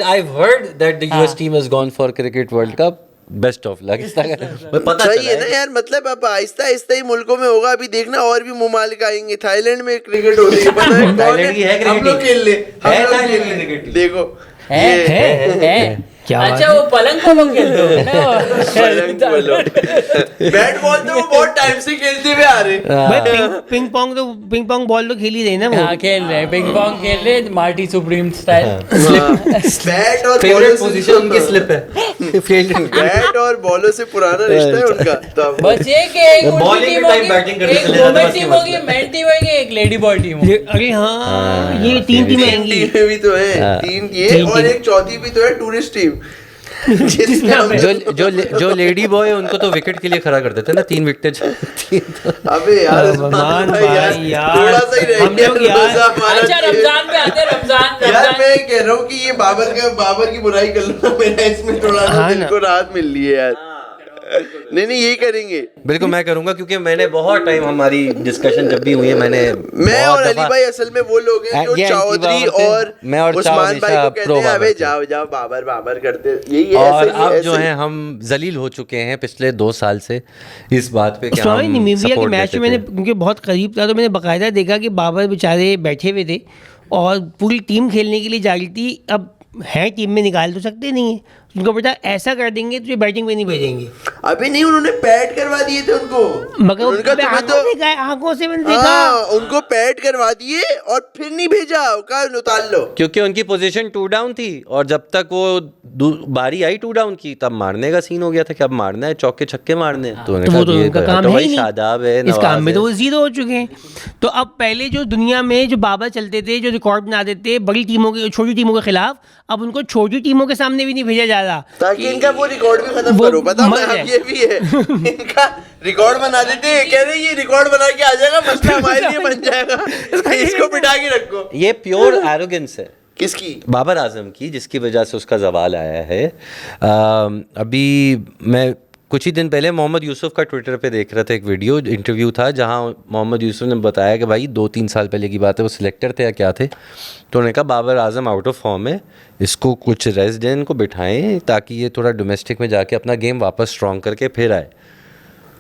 I've heard that the US team has gone for cricket World Cup. Best of luck. पता सही चला है ना यार, मतलब अब आहिस्ता आहिस्ता ही मुल्कों में होगा। अभी देखना और भी ममालिक आएंगे। थाईलैंड में क्रिकेट हो रही है, पता है? थाईलैंड की है हम लोग cricket खेल ले, हम है लोग थाईलैंड खेल की ले। cricket team। देखो है क्या बात अच्छा वो पलंग पलंग खेलते हो ना पलंग बोलो। बैट बॉल तो वो बहुत टाइम से खेलते हुए आ रहे हैं। भाई पिंग पोंग बॉल तो खेल ही रहे ना वो। हाँ खेल रहे हैं, पिंग पोंग खेल रहे हैं, मार्टी सुप्रीम स्टाइल। बैट और फेवरेट बॉलों से पोजीशन उनकी स्लिप है फील्डिंग। बैट और बॉलों से पुराना रिश्ता है उनका। तब बस एक Bowling के time batting करने एक चले जाते वुमेन हैं, टीम बस होगी, मेन टीम होगी, एक लेडी बॉय टीम होगी। अरे हाँ ये 3 टीमें तीन आएंगी। टीमें भी तो है, 3 ये तीन और टीम। एक चौथी भी तो है, टूरिस्ट टीम। जिसमें हम जो लेडी बॉय है उनको तो विकेट के लिए खड़ा कर देते हैं ना, 3 विकेट। अबे यार रमजान भाई भाई यार, थोड़ा सा ही रह हम गया लोग यार- रोजा हमारा। अच्छा रमजान पे आते हैं, रमजान यार रमजान मैं कह रहा हूँ कि ये बाबर की बुराई कर लो, मेरा इसमें थोड़ा सा हाँ दिल ना। को राहत मिल रही है यार। नहीं यही करेंगे। बिल्कुल मैं करूंगा, क्योंकि मैंने बहुत टाइम हमारी डिस्कशन जब भी हुई है मैंने मैं बहुत और अली दफा- भाई असल में वो लोग हैं जो ये चौधरी anti-बाबर थे, और मैं और उस्मान भाई हमेशा को कहते pro हैं अबे बाबर थे। जाओ जाओ बाबर करते यही है। और ऐसे ही- अब ऐसे जो ही। है हम जलील हो चुके हैं पिछले 2 साल से इस बात पे कि उस्मान हम नमीबिया के सपोर्ट मैच देते में मैंने थे। क्योंकि बहुत करीब था तो मैंने बाकायदा देखा कि बाबर बेचारे बैठे हुए थे और पूरी टीम खेलने के लिए जा रही थी। अब है टीम में निकाल तो सकते नहीं है, उनको बेटा ऐसा कर देंगे तुझे बैटिंग में नहीं भेजेंगे। अभी नहीं उन्होंने पैड करवा दिए थे उनको, मगर उनका उनको तुम्हें आंखों से देखा है, आंखों से मैंने देखा। हाँ, उनको पैड करवा दिए और फिर नहीं भेजा, कहा उतार लो। क्योंकि उनकी पोजीशन 2 डाउन थी और जब तक वो बारी आई 2 डाउन की तब मारने का सीन हो गया था कि अब मारना है, चौके छक्के मारने हैं। तो वो तो उनका काम है ही नहीं। शादाब है, इस काम में नवाज तो है। वो जीरो हो चुके हैं। तो अब पहले जो दुनिया में जो बाबर चलते थे, जो रिकॉर्ड बना देते बड़ी टीमों के छोटी टीमों के खिलाफ, अब उनको छोटी टीमों के सामने भी नहीं भेजा जा रहा। ताकि इनका वो रिकॉर्ड भी खत्म वो करो। पता मर मैं जाए। अब ये भी है इनका रिकॉर्ड बना देते हैं, कह रहे हैं ये रिकॉर्ड बना के आ जाएगा, मसला हमारे लिए बन जाएगा, इसको बिठा के रखो। ये प्योर एरोगेंस है किसकी? बाबर आजम की, जिसकी वजह से उसका जवाल आया है। अभी मैं कुछ ही दिन पहले मोहम्मद यूसुफ का ट्विटर पे देख रहा था, एक वीडियो इंटरव्यू था जहां मोहम्मद यूसुफ ने बताया कि भाई 2-3 साल पहले की बात है, वो सिलेक्टर थे या क्या थे, तो उन्होंने कहा Babar Azam out of form है, इसको कुछ रेजिडेंट को बिठाएं ताकि ये थोड़ा डोमेस्टिक में जाके अपना गेम वापस स्ट्रॉन्ग करके फिर आए।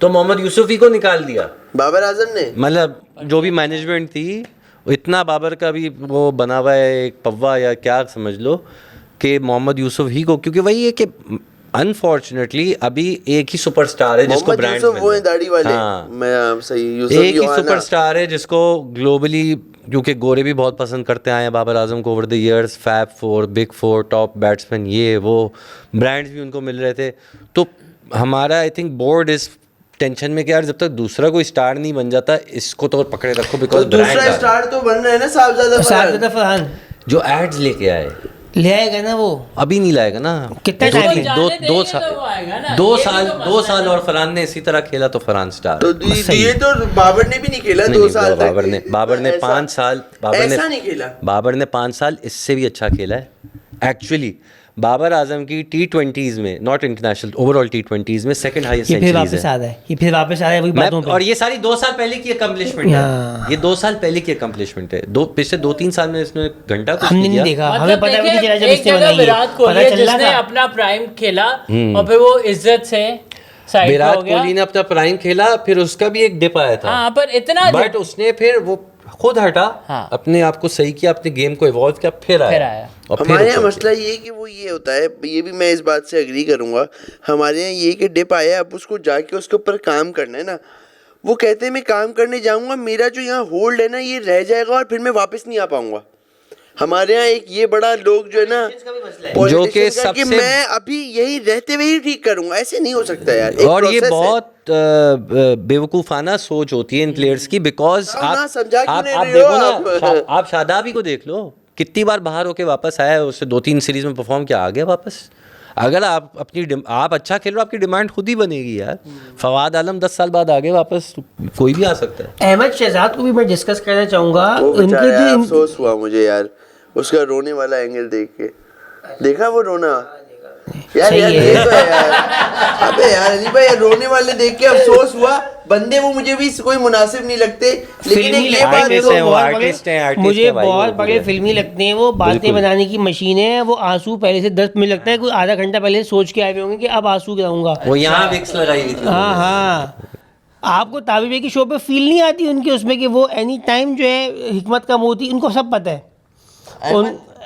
तो मोहम्मद यूसुफ ही को निकाल दिया, बाबर आजम ने। मतलब जो भी मैनेजमेंट थी इतना बाबर का भी वो बना हुआ है एक पव्वा या क्या समझ लो, कि मोहम्मद यूसुफ ही को, क्योंकि वही है कि अनफॉर्चुनेटली अभी एक ही सुपरस्टार है जिसको मोहम्मद ब्रांड यूसुफ वो है दाढ़ी वाले। हाँ। मैं सही यूसुफ एक ही योहाना। सुपरस्टार है जिसको ग्लोबली, क्योंकि गोरे भी बहुत पसंद करते आए हैं बाबर आजम को over the years, fab 4, big 4, top batsman, ये वो ब्रांड्स भी उनको मिल रहे थे। तो हमारा आई थिंक बोर्ड इस टेंशन में कि यार जब तक दूसरा कोई स्टार नहीं बन जाता इसको तो पकड़े रखो, तो बिकॉज दूसरा स्टार तो बन रहा है ना साहबजादा साहबजादा फरहान जो एड्स लेके आए ले आएगा ना वो। अभी नहीं लाएगा ना, कितना दो- टाइम है? दो जाने दो देंगे तो वो आएगा ना, साल दो ये भी साल तो दो मसला साल है। और फरहान ने इसी तरह खेला तो फरहान स्टार। तो ये तो बाबर ने भी नहीं खेला नहीं, 2 नहीं, साल तक। बाबर ने 5 साल ऐसा नहीं खेला। बाबर ने 5 साल इससे भी अच्छा खेला है एक्चुअली। बाबर आजम की T20s में, नॉट इंटरनेशनल, ओवरऑल T20s में सेकंड हाईएस्ट ये फिर सेंचुरीज वापस है। आ रहा है, ये फिर वापस आ रहा है वही बातों पे। और ये सारी 2 साल पहले की अकम्पलिशमेंट है, हाँ। ये 2 साल पहले की अकम्पलिशमेंट है। पिछले 2-3 साल में इसने घंटा कुछ हमने नहीं किया। देखा, हमें मतलब पता भी नहीं चला जब एक इसने जगह बनाई है। विराट कोहली पता है चल रहा जिसने था। अपना प्राइम खेला और फिर वो इज्जत से साइड विराट हो गया। कोहली ने अपना प्राइम खेला, फिर उसका भी एक डिप आया था, हाँ पर इतना बट उसने फिर वो खुद हटा, हाँ। अपने आप को सही किया, अपने गेम को इवॉल्व किया, फिर आया। और फिर हमारे यहाँ ऊपर मसला ये है कि वो ये होता है, ये भी मैं इस बात से एग्री करूंगा, हमारे यहाँ ये कि डिप आया, अब उसको जाके उसके ऊपर काम करना है ना। वो कहते हैं मैं काम करने जाऊंगा, मेरा जो यहाँ होल्ड है ना ये रह जाएगा और फिर मैं वापस नहीं आ पाऊंगा। हमारे यहाँ एक ये बड़ा लोग जो है ना जो कि politician का कि सबसे- मैं अभी यही रहते हुए ही ठीक करूंगा, ऐसे नहीं हो सकता यार। एक और ये process है। बहुत बेवकूफ़ाना सोच होती है इन प्लेयर्स की, बिकॉज हाँ, ना, समझा क्यों आप नहीं आप रहे हो देखो आप? ना, आप शादाबी को देख लो, कितनी बार बाहर होके वापस आया है, उससे 2-3 सीरीज में परफॉर्म किया, आ गया वापस। अगर आप आप अच्छा खेल रहे हो, आपकी डिमांड खुद ही बनेगी यार। फवाद आलम 10 साल बाद आ गए वापस, कोई भी आ सकता है। अहमद शहजाद को भी मैं डिस्कस करना चाहूंगा। वो बेचारा उनके यार, जो अफसोस हुआ मुझे यार उसका रोने वाला एंगल देख के। देखा वो रोना यार, सही यार है। ये तो है यार। अबे यार अली भाई यार, रोने वाले देख के अफसोस हुआ। बंदे वो मुझे भी कोई मुनासिब नहीं लगते, लेकिन फिल्मी एक ये बात artist तो है वो, बहुत artist बड़े- हैं, artist मुझे हैं भाई, बहुत वो बड़े पूरे। फिल्मी लगते हैं वो, बातें बिल्कुल। बनाने की मशीन है वो। आंसू पहले से 10 मिनट लगता है, कोई आधा घंटा पहले सोच के आए हुए होंगे कि अब आंसू गिराऊंगा। वो यहाँ विक्स लगाई हुई थी। हाँ हाँ, आपको ताबिबे की शो पे फील नहीं आती उनकी उसमें कि वो एनी टाइम जो है हिकमत का मोती, उनको सब पता है।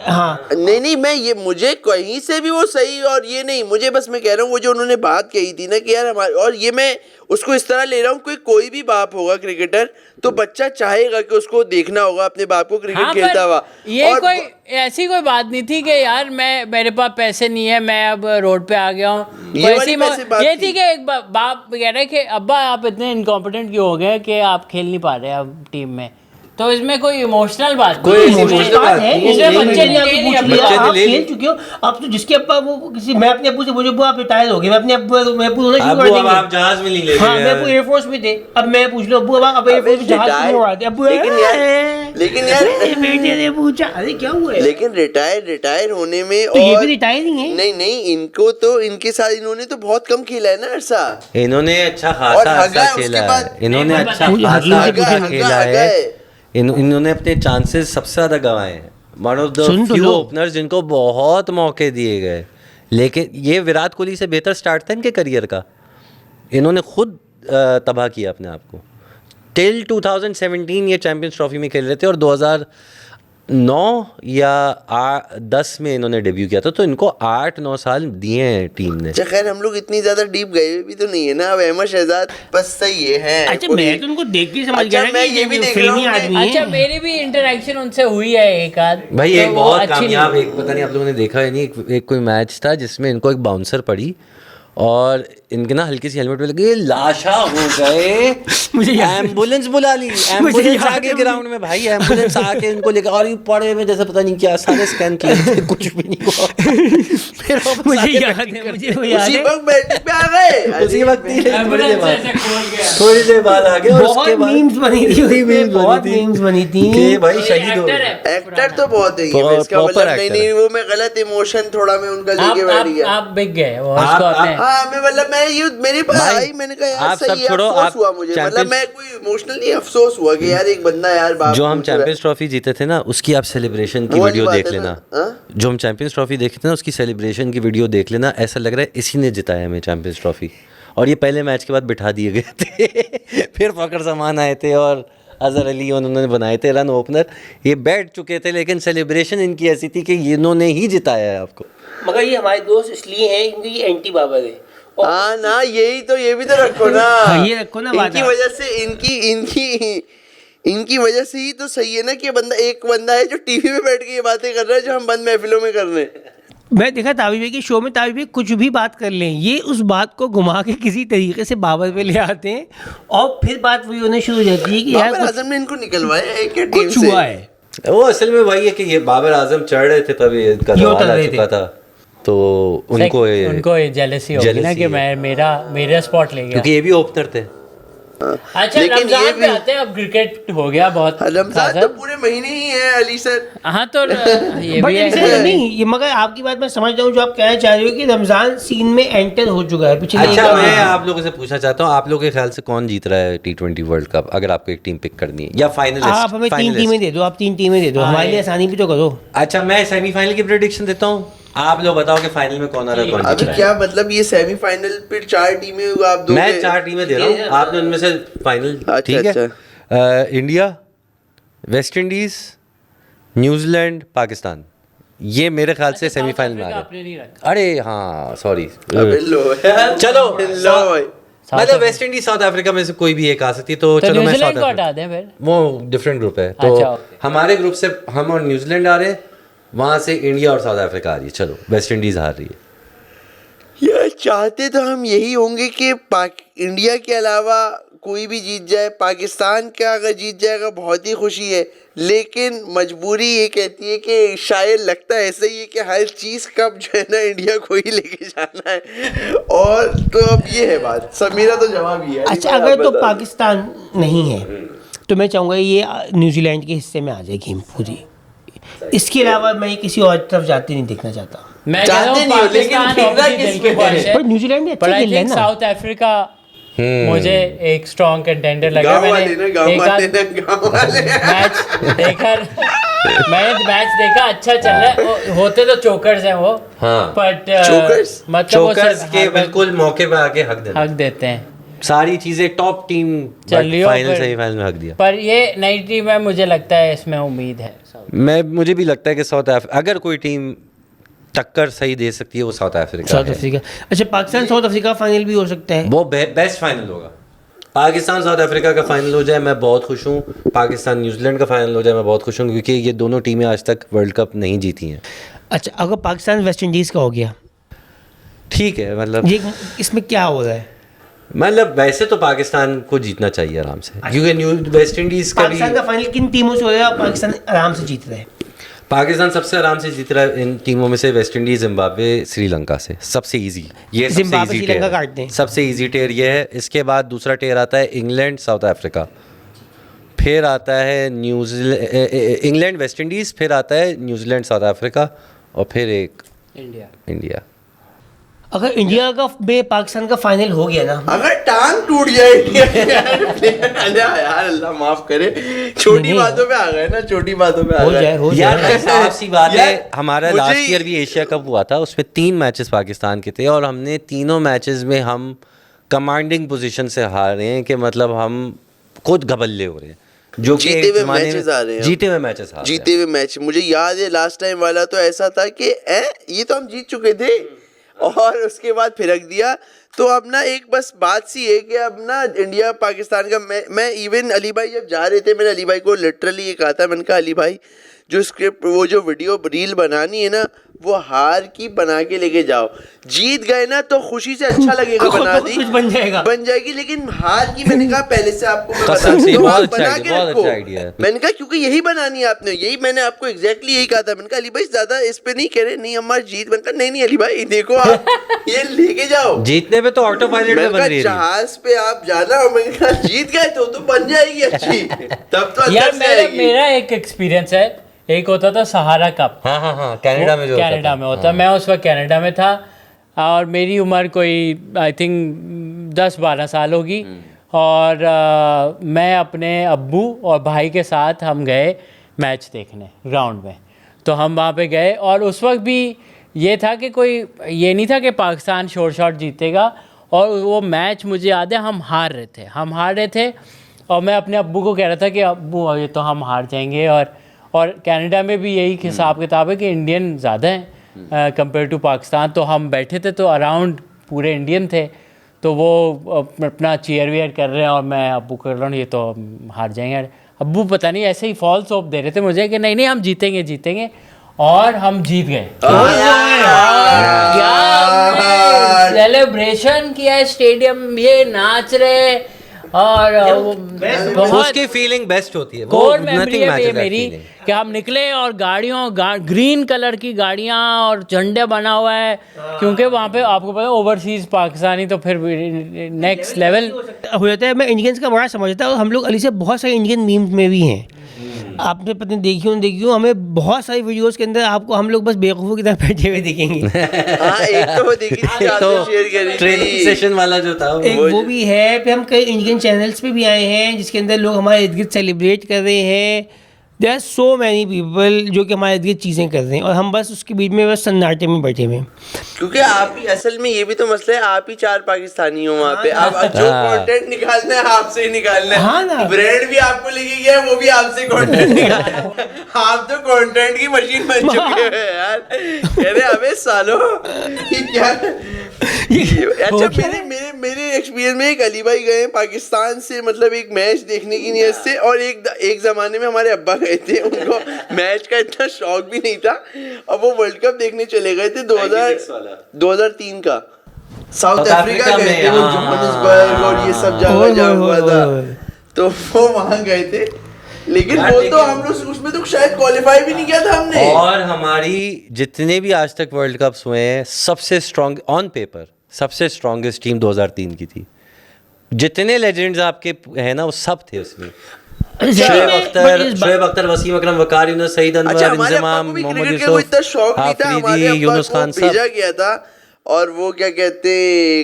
हाँ नहीं मैं ये मुझे कहीं से भी वो सही और ये नहीं, मुझे बस मैं कह रहा हूँ वो जो उन्होंने बात कही थी ना कि यार हमारे, और ये मैं उसको इस तरह ले रहा हूँ, कोई भी बाप होगा क्रिकेटर तो बच्चा चाहेगा कि उसको देखना होगा अपने बाप को क्रिकेट हाँ, खेलता हुआ। ये और कोई ऐसी कोई बात नहीं थी कि यार मेरे पास पैसे नहीं है, मैं अब रोड पे आ गया हूँ। ये वाली वैसे बात ये थी। थी कि एक बाप कह रहे कि अब्बा आप इतने इनकॉम्पिटेंट क्यों हो गए कि आप खेल नहीं पा रहे अब टीम में, तो इसमें कोई इमोशनल बात कोई नहीं। ऐसी emotional बात नहीं, इसमें नहीं, बच्चे नहीं, ने ले लिया, बच्चे आप ने ले खेल ली। चुके हो, अब तो जिसके अब्बा वो किसी, मैं अपने अब्बू से पूछो अब्बू आप रिटायर हो गए, मैं अपने अब्बू मैं पूछना शुरू कर अब देंगे। आप जहाज में नहीं ले हाँ गए मैं अब्बू एयरफोर्स में थे, अब मैं पूछ लो अब्बू अब एयरफोर्स में जहाज क्यों नहीं उड़ाते, अब्बू लेकिन यार बेटे ने पूछा अरे क्या हुआ है? लेकिन रिटायर होने में तो ये और भी रिटायर ही है। नहीं इनको तो इनके साथ इन्होंने तो बहुत कम खेला है ना अरसा। इन्होंने अच्छा और खासा हगा अच्छा उसके खेला बाद- है, इन्होंने नहीं, अच्छा हकीम खासा से अच्छा हगा खेला हगा है। इन्होंने अपने चांसेस सबसे ज्यादा गंवाए हैं, वन ऑफ द सुन तो फ्यू लो। ओपनर्स जिनको बहुत मौके दिए गए, लेकिन ये विराट कोहली से बेहतर स्टार्ट था इनके करियर का, इन्होंने खुद तबाह किया अपने आप को। टिल 2017 ये चैंपियंस ट्रॉफी में खेल रहे थे और 2009 या 10 में इन्होंने डेब्यू किया था, तो इनको 8-9 साल दिए हैं टीम ने। अच्छा खैर हम लोग इतनी ज्यादा डीप गए भी तो नहीं है ना। अब अहमद शहजाद बस सही है। अच्छा मैं तो उनको देख के समझ अच्छा, गया मैं कि ये भी देख रहा फिल्मी हूँ कि- आदमी है। अच्छा मेरी भी इंटरेक्शन उनसे हुई है एक आध भाई तो एक वो बहुत अच्छी कामयाब, नहीं। एक पता नहीं आप लोगों ने देखा है नहीं, एक कोई मैच था जिसमें इनको एक बाउंसर पड़ी और इनके ना हल्की सी हेलमेट पे लगी, लाशा हो गए। मुझे याद है। एम्बुलेंस बुला ली, मुझे एम्बुलेंस याद आके है, ग्राउंड में, भाई एम्बुलेंस आके इनको लेकर, और ये पड़े में जैसे पता नहीं क्या सारे स्कैन किए थे, कुछ भी नहीं हुआ। फिर वापस मुझे आके याद बैटिंग है, कर मुझे वो दी। याद उसी है। वक्त बैटिंग पे आ गए। उसी वक्त ही थोड़ी देर एम्बुलेंस बाद, ऐसे खोल गया। थोड़ी देर बाद आ गए और बहुत उसके बाद मीम्स बनी थी वही उसपे, memes बहुत बनी थी memes बनी थी। कि भाई ये शहीद हो एक्टर गए। है एक्टर तो बहुत है ये, Proper इसका मतलब actor नहीं है। नहीं वो मैं गलत इमोशन थोड़ा मैं उनका लेके बैठ गया। आप बिक गए वो आप- उसको आप- आपने हाँ मैं मतलब मैं ये मेरे पास भाई, आई, मैंने कहा यार आप सब सही है, छोड़ो, अफसोस आप हुआ मुझे, मतलब चैंपियंस- मैं कोई इमोशनली अफसोस हुआ कि यार एक बंदा यार बाप जो हम पूछ रहा है। चैंपियंस ट्रॉफी जीते थे ना, उसकी आप सेलिब्रेशन की वो वाली वीडियो बात देख है लेना। ना, हाँ? जो हम चैंपियंस ट्रॉफी देखे थे ना, उसकी सेलिब्रेशन की वीडियो देख लेना, ऐसा लग रहा है इसी ने जिताया हमें चैंपियंस ट्रॉफी। और ये पहले मैच के बाद बिठा दिए गए थे। फिर फकर सामान आए थे और अजहर अली उन्होंने बनाए थे रन ओपनर, ये बैठ चुके थे, लेकिन सेलिब्रेशन इनकी ऐसी थी कि इन्होंने ही जिताया है आपको। मगर ये हमारे दोस्त इसलिए हैं क्योंकि ये एंटी बाबर है। हाँ ना यही तो, ये भी तो रखो ना। हाँ, ये रखो ना बात। इनकी वजह से इनकी वजह से ही तो सही है ना कि बंदा, एक बंदा है जो टीवी में बैठ के ये बातें कर रहा है जो हम बंद महफिलों में कर रहे हैं। मैं देखा तावी भाई के शो में, तावी भाई कुछ भी बात कर लें, ये उस बात को घुमा के किसी तरीके से बाबर पे ले आते हैं और फिर बात वही होने शुरू हो जाती है कि यार बाबर आजम ने इनको निकलवाया है क्या टीम कुछ से? हुआ है। वो असल में वही है कि ये बाबर आजम चढ़ रहे थे तभी इनका ये सवाल उतर आ रहे चुका थे। था, तो उनको ये जेलसी होगी ना jealousy कि है। मेरा स्पॉट ले गया। क्योंकि ये भी ओपनर थे। अच्छा लेकिन ये रमजान भी- पे आते हैं, अब क्रिकेट हो गया बहुत रमजान खासा। तो पूरे महीने ही है अली सर। हाँ तो ये बट भी इनसे है। नहीं, ये मगर आपकी बात मैं समझ रहा हूँ जो आप कहना चाह रहे हो कि रमजान सीन में एंटर हो चुका है पिछले अच्छा एक मैं बार। आप लोगों से पूछना चाहता हूँ, आप लोगों के ख्याल से कौन जीत रहा है T20 वर्ल्ड कप, अगर आपको एक टीम पिक करनी है, या फाइनलिस्ट? आप हमें तीन टीमें दे दो, आप 3 टीमें दे दो, हमारे लिए आसानी भी तो करो। अच्छा मैं सेमीफाइनल की प्रेडिक्शन देता हूँ, आप लोग बताओ कि फाइनल में कौन आ रहा है, कौन अभी जीत रहा है। क्या मतलब ये सेमीफाइनल फिर 4 टीमें आप दो मैं 4 टीमें दे रहा हूँ, आपने उनमें से फाइनल, अच्छा, ठीक है? India, West Indies, New Zealand, Pakistan, ये मेरे ख्याल से सेमीफाइनल में आ आपने गए। नहीं रखा। अरे हाँ सॉरी, अबे लो यार, चलो लो भाई। मतलब वेस्ट इंडीज साउथ अफ्रीका में से कोई भी एक आ सकती है, तो तो चलो मैं न्यूजीलैंड साउथ को अफ्रीका, हटा दें फिर। वो डिफरेंट ग्रुप है, तो अच्छा, ओके। हमारे ग्रुप से हम और न्यूजीलैंड आ रहे हैं, वहां से इंडिया और साउथ अफ्रीका आ रही है, चलो वेस्ट इंडीज हार रही है। यार चाहते तो हम यही होंगे कि इंडिया के अलावा कोई भी जीत जाए, पाकिस्तान का अगर जीत जाएगा बहुत ही खुशी है, लेकिन मजबूरी ये कहती है कि शायद लगता है ऐसा ही है कि हर चीज़ कब जो है ना इंडिया को ही लेके जाना है। और तो अब ये है बात, समीरा तो जवाब ही है। अच्छा अगर तो पाकिस्तान नहीं है तो मैं चाहूँगा ये न्यूजीलैंड के हिस्से में आ जाए गेम पूरी, इसके अलावा मैं किसी और तरफ जाते नहीं देखना चाहता। मैं कह रहा चाहते हूँ नहीं हो, लेकिन पाकिस्तान खेलना obviously किस दिल की पे ख्वाहिश है? है। पर न्यूजीलैंड भी पर अच्छा आई खेल रहा है थिंक ना। साउथ अफ्रीका मुझे एक स्ट्रॉन्ग कंटेंडर लगा। गाँव वाले मैंने ना, गाँव एक वाले आध ना, गाँव वाले। मैच देखा, मैंने मैच देखा, अच्छा चल रहा है। होते तो चोकर्स हैं वो, हाँ। But chokers? मतलब वो चोकर्स सिर्फ के बिल्कुल मौके पे आके हक देना। हक देते हैं। सारी चीजें टॉप टीम चल रही हो फाइनल पर- सेमीफाइनल में हक दिया। पर ये नई टीम है, मुझे लगता है इसमें उम्मीद है। मुझे भी लगता है कि अगर कोई टीम टक्कर सही दे सकती है वो साउथ अफ्रीका साउथ है। अफ्रीका। अच्छा, पाकिस्तान साउथ अफ्रीका फाइनल भी हो सकता है। वो बेस्ट फाइनल होगा। पाकिस्तान साउथ अफ्रीका का फाइनल हो जाए मैं बहुत खुश हूँ, पाकिस्तान न्यूजीलैंड का फाइनल हो जाए मैं बहुत खुश हूँ, क्योंकि ये दोनों टीमें आज तक वर्ल्ड कप नहीं जीती हैं। अच्छा, अगर पाकिस्तान वेस्ट इंडीज़ का हो गया, ठीक है, मतलब ये इसमें क्या हो रहा है? वैसे तो पाकिस्तान को जीतना चाहिए आराम से, क्योंकि वेस्ट इंडीज का भी पाकिस्तान का फाइनल किन टीमों से हो रहा है? पाकिस्तान आराम से जीत रहा है। पाकिस्तान सबसे आराम से जीत रहा है इन टीमों में से, वेस्ट इंडीज, जिम्बाब्वे, श्रीलंका से। सबसे इजी ये सबसे जिम्बाब्वे, इजी श्रीलंका टेयर काटते है। हैं। सबसे इजी टेयर ये है। इसके बाद दूसरा टेयर आता है इंग्लैंड साउथ अफ्रीका, फिर आता है इंग्लैंड वेस्ट इंडीज, फिर आता है न्यूजीलैंड साउथ अफ्रीका, और फिर एक इंडिया। अगर इंडिया का पाकिस्तान का फाइनल हो गया ना, अगर टांग टूट जाए इंडिया के, अरे यार अल्लाह माफ करे, छोटी नहीं, बातों पे आ गए ना, छोटी बातों पे आ हो गए। जाए हो यार जाए। साफ सी बात है, यार, हमारा मुझे- लास्ट ईयर भी एशिया कप हुआ था, उसमें 3 मैचेस पाकिस्तान के थे और हमने तीनों मैचेस में हम कमांडिंग पोजीशन से हार रहे हैं, कि मतलब हम खुद घबल्ले हो रहे हैं, जो कि जीते एक हुए ज़माने में- मैचेस आ रहे हैं। जीते हुए मैचेस हार जीते हुए मैच मुझे याद है, लास्ट टाइम वाला तो ऐसा था कि ये तो हम जीत चुके थे और उसके बाद फिरक दिया। तो अब ना एक बस बात सी है कि अब ना इंडिया पाकिस्तान का मैं इवन अली भाई जब जा रहे थे, मैंने अली भाई को लिटरली ये कहा था, मैंने कहा अली भाई जो स्क्रिप्ट वो जो वीडियो रील बनानी है ना, वो हार की बना के लेके जाओ। जीत गए ना तो खुशी से अच्छा लगेगा, बना दी कुछ बन जाएगा। बन जाएगी, लेकिन हार की मैंने कहा पहले से आपको मैं बता कसम से, दूं, बहुत आप अच्छा बना idea, के बहुत रखो। अच्छा idea है। मैंने कहा क्योंकि यही बनानी है आपने, यही मैंने आपको एग्जैक्टली यही कहा था। मैंने कहा अली भाई ज्यादा इस पे नहीं कह रहे, नहीं हमारी जीत। मैंने कहा नहीं अली भाई देखो आप ये लेके जाओ। जीतने पे तो ऑटो पायलट में मैंने बन कहा रही है। जहाज पे आप जाना, और मैंने कहा जीत गए तो बन जाएगी अच्छी, तब तो यार अंदर से आएगी। मेरा एक एक्सपीरियंस है, एक होता था सहारा कप, हाँ, कनाडा में जो होता कनाडा था। में होता, मैं उस वक्त कनाडा में था और मेरी उम्र कोई आई थिंक 10-12 साल होगी, और मैं अपने अब्बू और भाई के साथ हम गए मैच देखने ग्राउंड में। तो हम वहाँ पे गए और उस वक्त भी ये था कि कोई ये नहीं था कि पाकिस्तान शोर शॉट जीतेगा, और वो मैच मुझे याद है हम हार रहे थे और मैं अपने अब्बू को कह रहा था कि अब्बू ये तो हम हार जाएंगे। और कनाडा में भी यही हिसाब किताब है कि इंडियन ज़्यादा हैं कंपेयर टू पाकिस्तान। तो हम बैठे थे तो अराउंड पूरे इंडियन थे, तो वो अपना चीयर वियर कर रहे हैं और मैं अब्बू कर रहा हूँ ये तो हम हार जाएंगे। अब्बू पता नहीं ऐसे ही फॉल्स होप दे रहे थे मुझे कि नहीं हम जीतेंगे, और हम जीत गए। क्या सेलिब्रेशन किया स्टेडियम, ये नाच रहे, और बहुत उसकी फीलिंग बेस्ट होती है। वो कोर nothing मेमोरी है matches that मेरी feeling। कि हम निकले और ग्रीन कलर की गाड़ियाँ और झंडे बना हुआ है, क्योंकि वहाँ पे आपको पता है ओवरसीज पाकिस्तानी तो फिर नेक्स्ट लेवल हो जाता है। मैं इंडियंस का बड़ा समझता हूँ, हम लोग अली से बहुत सारे इंडियन मीम्स में भी हैं। आपने पता नहीं देखी हो, हमें बहुत सारी वीडियोस के अंदर आपको हम लोग बस बेवकूफ़ों की तरह बैठे हुए दिखेंगे। हाँ एक तो वो देखी थी, तो आपने शेयर करी ट्रेनिंग थी। सेशन वाला जो था एक वो भी है, फिर हम कई इंडियन चैनल्स पे भी आए हैं जिसके अंदर लोग हमारे इर्द गिर्द सेलिब्रेट कर रहे हैं। There are so many people जो कि हमारे इर्द गिर्द चीज़ें कर रहे हैं, और हम बस उसके बीच में बस सन्नाटे में बैठे हुए हैं। क्योंकि आप ही असल में ये भी तो मसला है, आप ही 4 पाकिस्तानी हो वहाँ पे, अब जो कंटेंट निकालना है आपसे ही निकालना है। हाँ ना। ब्रांड भी आपको लेके गया है, वो भी आपसे कंटेंट निकालना है। आप तो कंटेंट की मशीन बन चुके हो यार। कह रहे अबे सालो ये क्या। अच्छा मेरे एक्सपीरियंस में एक अली भाई गए पाकिस्तान से, मतलब एक मैच देखने की नीयत से, और एक जमाने में हमारे अब्बा गए थे, उनको मैच का इतना शौक भी नहीं था, और वो वर्ल्ड कप देखने चले गए थे 2003 का, साउथ अफ्रीका गए थे, वो जोहानिसबर्ग और ये सब जगह जहाँ हुआ था, तो वो वहाँ गए थे। लेकिन वो तो हम लोग उसमें तो शायद क्वालिफाई भी नहीं किया था हमने। और हमारी जितने भी आज तक वर्ल्ड कप्स हुए हैं, सबसे स्ट्रॉन्ग ऑन पेपर सबसे स्ट्रॉन्गेस्ट टीम 2003 की थी। जितने लेजेंड्स आपके हैं ना वो सब थे उसमें। शोएब अख्तर, वसीम अकरम, वकार यूनुस, सईद अनवर, अच्छा हमारे इंजमाम, अब्बा को भी मोहम्मद क्रिकेट का कोई इतना यूसुफ, शौक नहीं था, हमारे आफरीदी, अब्बा यूनुस को खान, भेजा सब। गया था और वो क्या कहते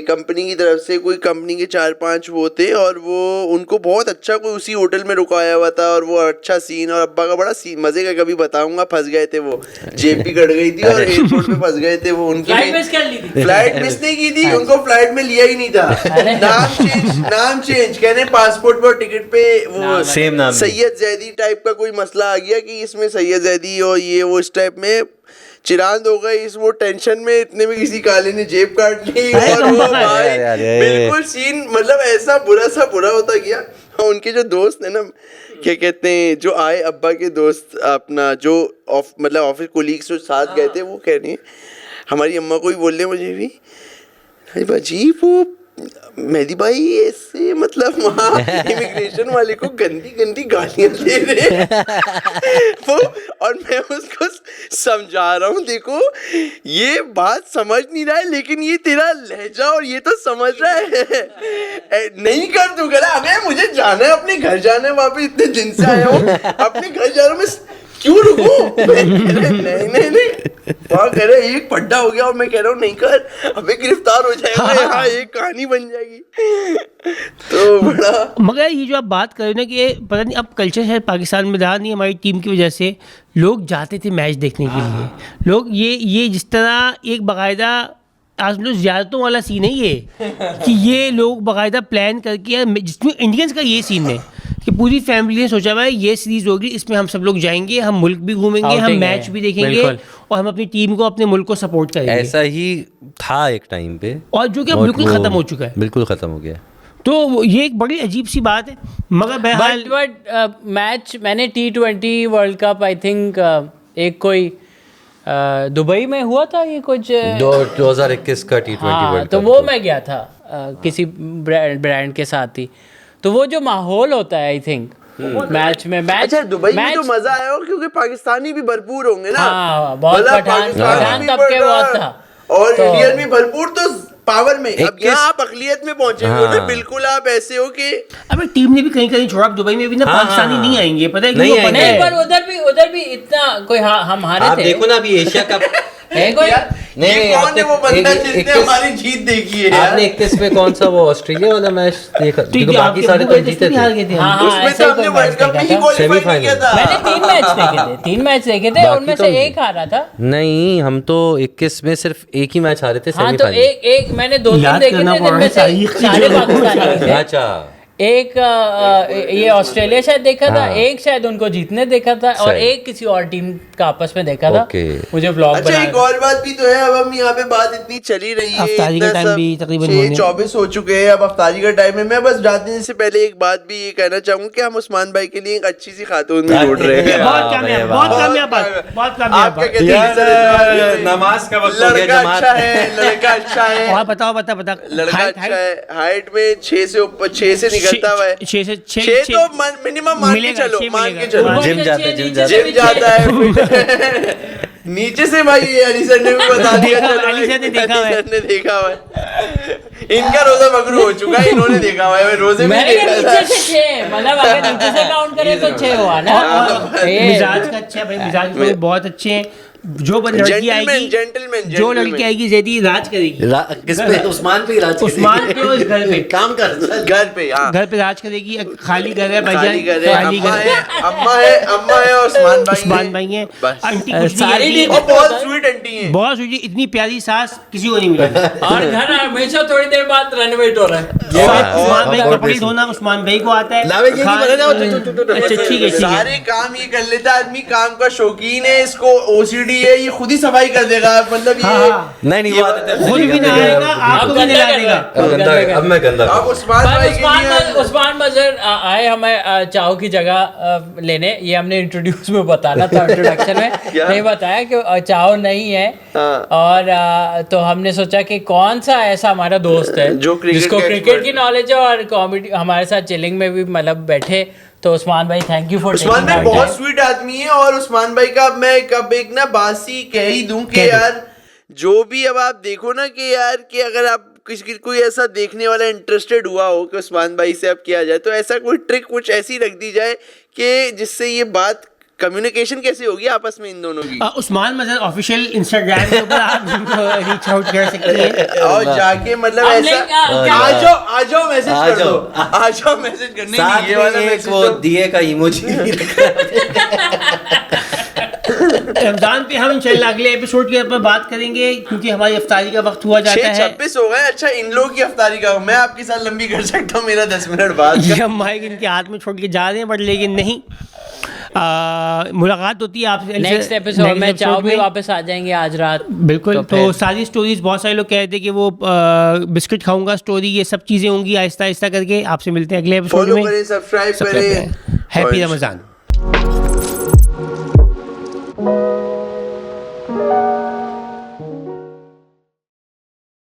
कंपनी की तरफ से कोई कंपनी के 4-5 वो थे और वो उनको बहुत अच्छा कोई उसी होटल में रुकाया हुआ था और वो अच्छा सीन और अब्बा का बड़ा सीन मजे का कभी बताऊंगा फंस गए थे वो जेब भी कट गई थी और एयरपोर्ट पे फंस गए थे वो उनकी फ्लाइट मिस नहीं की थी उनको फ्लाइट में लिया ही नहीं था नाम चेंज कहने पासपोर्ट पर टिकट पे वो सेम नाम सैयद जैदी टाइप का कोई मसला आ गया कि इसमें सैयद जैदी और ये वो इस टाइप में चिरांद हो गए इस वो टेंशन में इतने में किसी काले ने जेब काट ली और वो भाई बिल्कुल सीन मतलब ऐसा बुरा होता गया। उनके जो दोस्त है ना क्या कहते हैं जो आए अब्बा के दोस्त अपना जो मतलब ऑफिस कोलीग्स जो साथ गए थे वो कह रहे हैं हमारी अम्मा को भी बोल रहे मुझे भी अजीब वो मेहदी भाई ऐसे मतलब वहाँ इमिग्रेशन वाले को गंदी गालियाँ दे रहे वो और मैं उसको समझा रहा हूँ देखो ये बात समझ नहीं रहा है लेकिन ये तेरा लहजा और ये तो समझ रहा है नहीं कर तू कह अबे मुझे जाना है अपने घर जाना है वापस इतने दिन से आया हूँ अपने घर जा रहा हूँ मैं क्यों रुकूं नहीं वहाँ कह रहे एक पड्डा हो गया और मैं कह रहा हूँ नहीं कर अबे गिरफ्तार हो जाएगा यहाँ एक कहानी बन जाएगी तो बड़ा मगर ये जो आप बात कर रहे हो ना कि पता नहीं अब कल्चर शायद पाकिस्तान में रहा नहीं हमारी टीम की वजह से लोग जाते थे मैच देखने के लिए लोग ये जिस तरह एक बाकायदा आज लोग ज़्यारतों वाला सीन है ये कि ये लोग बाकायदा प्लान करके जिसमें इंडियंस का ये सीन है कि पूरी फैमिली ने सोचा हुआ है ये सीरीज होगी इसमें हम सब लोग जाएंगे हम मुल्क भी घूमेंगे हम मैच भी देखेंगे और हम अपनी टीम को अपने मुल्क को सपोर्ट करेंगे ऐसा ही था एक टाइम पे और जो कि अब बिल्कुल ख़त्म हो चुका है बिल्कुल ख़त्म हो गया तो ये एक बड़ी अजीब सी बात है मगर बहरहाल बट मैच मैंने T20 world cup I think एक कोई दुबई में हुआ था ये कुछ 2021 का T20 वर्ल्ड तो वो मैं गया था किसी ब्रांड के साथ ही तो वो जो माहौल होता है आई थिंक मैच में अच्छा दुबई में तो मजा आया हो क्योंकि पाकिस्तानी भी भरपूर होंगे ना हाँ बहुत पठान तबके बहुत था और इंडियन भी भरपूर तो पावर में अब यहाँ आप अकलियत में पहुंचे हो ना बिल्कुल आप ऐसे हो कि अबे टीम ने भी कहीं छोड़ा दुबई में भी ना पाकिस्तानी नहीं आएंगे पता है क्यों नहीं पर उधर भी इतना कोई हम हारे थे आप देखो ना अभी एशिया कप है कोई नहीं कौन है वो बंदा जिसने हमारी जीत देखी है आपने 21 में कौन सा वो ऑस्ट्रेलिया वाला मैच देखा क्योंकि बाकी सारे तो जीते थे उसमें तो हमने वर्ल्ड कप में ही क्वालीफाई किया था मैंने 3 मैच देखे थे उनमें से एक हारा था नहीं हम तो 21 में सिर्फ एक ही मैच हारे थे हाँ तो एक मैंने 2-3 देखे थे जिनमें से सारे पाकिस्तानी थे अच्छा एक ये ऑस्ट्रेलिया शायद देखा था, एक शायद उनको जीतने देखा था और एक किसी और टीम का आपस में देखा था। मुझे व्लॉग अच्छा एक और बात भी तो है, अब हम यहाँ पे बात इतनी चली रही है, अफ्तारी का टाइम भी तकरीबन 24 हो चुके हैं, अब अफ्तारी का टाइम है। मैं बस जाने से पहले एक बात भी ये कहना चाहूंगा कि हम उस्मान भाई के लिए एक अच्छी सी खातून भी ढूंढ रहे हैं। बहुत कामयाब, बहुत कामयाब बात, बहुत कामयाब। नमाज का वक्त लड़का अच्छा है, लड़का अच्छा है। और बताओ लड़का अच्छा है, हाइट में 6 से ऊपर 6 से निकलता हुआ है, 6 तो मिनिमम मान के चलो, जिम जाता है नीचे से भाई अली सर ने भी बता दिया, अली सर ने देखा हुआ है, इनका रोजा मगरू हो चुका है, इन्होंने देखा हुआ है, रोजे में नीचे से 6, मतलब अगर नीचे से काउंट करें तो 6 हुआ ना। मिजाज का अच्छा भाई, मिजाज बहुत अच्छे हैं। जो लड़की आएगी, जो लड़की आएगी ज़ैदी राज करेगी, किस पे? उस्मान पे राज करेगी। उस्मान पे और घर पे काम कर घर पे राज करेगी। खाली घर है भाई, खाली घर है, अम्मा है और उस्मान भाई है, आंटी कुछ सारी बहुत स्वीट आंटी है, बहुत स्वीट, इतनी प्यारी सास किसी को नहीं मिली। और घर हमेशा थोड़ी देर बाद रेनोवेट हो रहा है। उस्मान भाई कपड़े धोना उस्मान भाई को आता है, ठीक है, सारे काम ये कर लेता आदमी, काम का शौकीन है, इसको OCD है, ये खुद ही सफाई कर देगा, मतलब ये नहीं वो खुद भी नहाएगा, आपको भी नहला देगा। अब मैं गंदा अब उस्मान मजहर आए हमें चाव की जगह लेने, ये हमने इंट्रोड्यूस में बताना था, इंट्रोडक्शन में नहीं बताया कि चाव नहीं है, और तो हमने सोचा कि कौन सा ऐसा हमारा दोस्त है जिसको क्रिकेट की नॉलेज है और कॉमेडी हमारे साथ चिलिंग में भी मतलब बैठे। तो उस्मान भाई थैंक यू फॉर उस्मान भाई बहुत स्वीट आदमी है, और उस्मान भाई का मैं कब एक ना बासी कह ही दूं कि यार जो भी अब आप देखो ना कि यार कि अगर आप किसी कोई ऐसा देखने वाला इंटरेस्टेड हुआ हो कि उस्मान भाई से अब किया जाए, तो ऐसा कोई ट्रिक कुछ ऐसी रख दी जाए कि जिससे ये बात कम्युनिकेशन कैसे होगी आपस में इन दोनों की? उस्मान मजहर ऑफिशियल इंस्टाग्राम के ऊपर आप उनको रीच आउट कर सकती हैं और जाके मतलब ऐसा आ जाओ मैसेज कर दो, आ जाओ मैसेज करने, साथ नहीं ये वाला में एक मैसेज वो तो दिए का इमोजी भी रमजान पे हम इंशाल्लाह अगले एपिसोड के ऊपर बात करेंगे क्योंकि हमारी इफ्तारी का वक्त हुआ जाता है। 6:26 हो गए। अच्छा इन लोगों की अफ्तारी का मैं आपके साथ लंबी कर सकता हूँ, मेरा 10 मिनट बाद ये हम माइक इनके हाथ में छोड़ के जा रहे हैं बट लेकिन नहीं, मुलाकात होती है आपसे नेक्स्ट एपिसोड में। चाहो भी वापस आ जाएंगे आज रात। बिल्कुल। तो सारी स्टोरीज, बहुत सारे लोग कहते हैं कि वो बिस्किट खाऊंगा स्टोरी, ये सब चीज़ें होंगी आहिस्ता आहिस्ता करके। आपसे मिलते हैं अगले एपिसोड फॉलो में। करें, सब्सक्राइब करें। हैप्पी रमज़ान।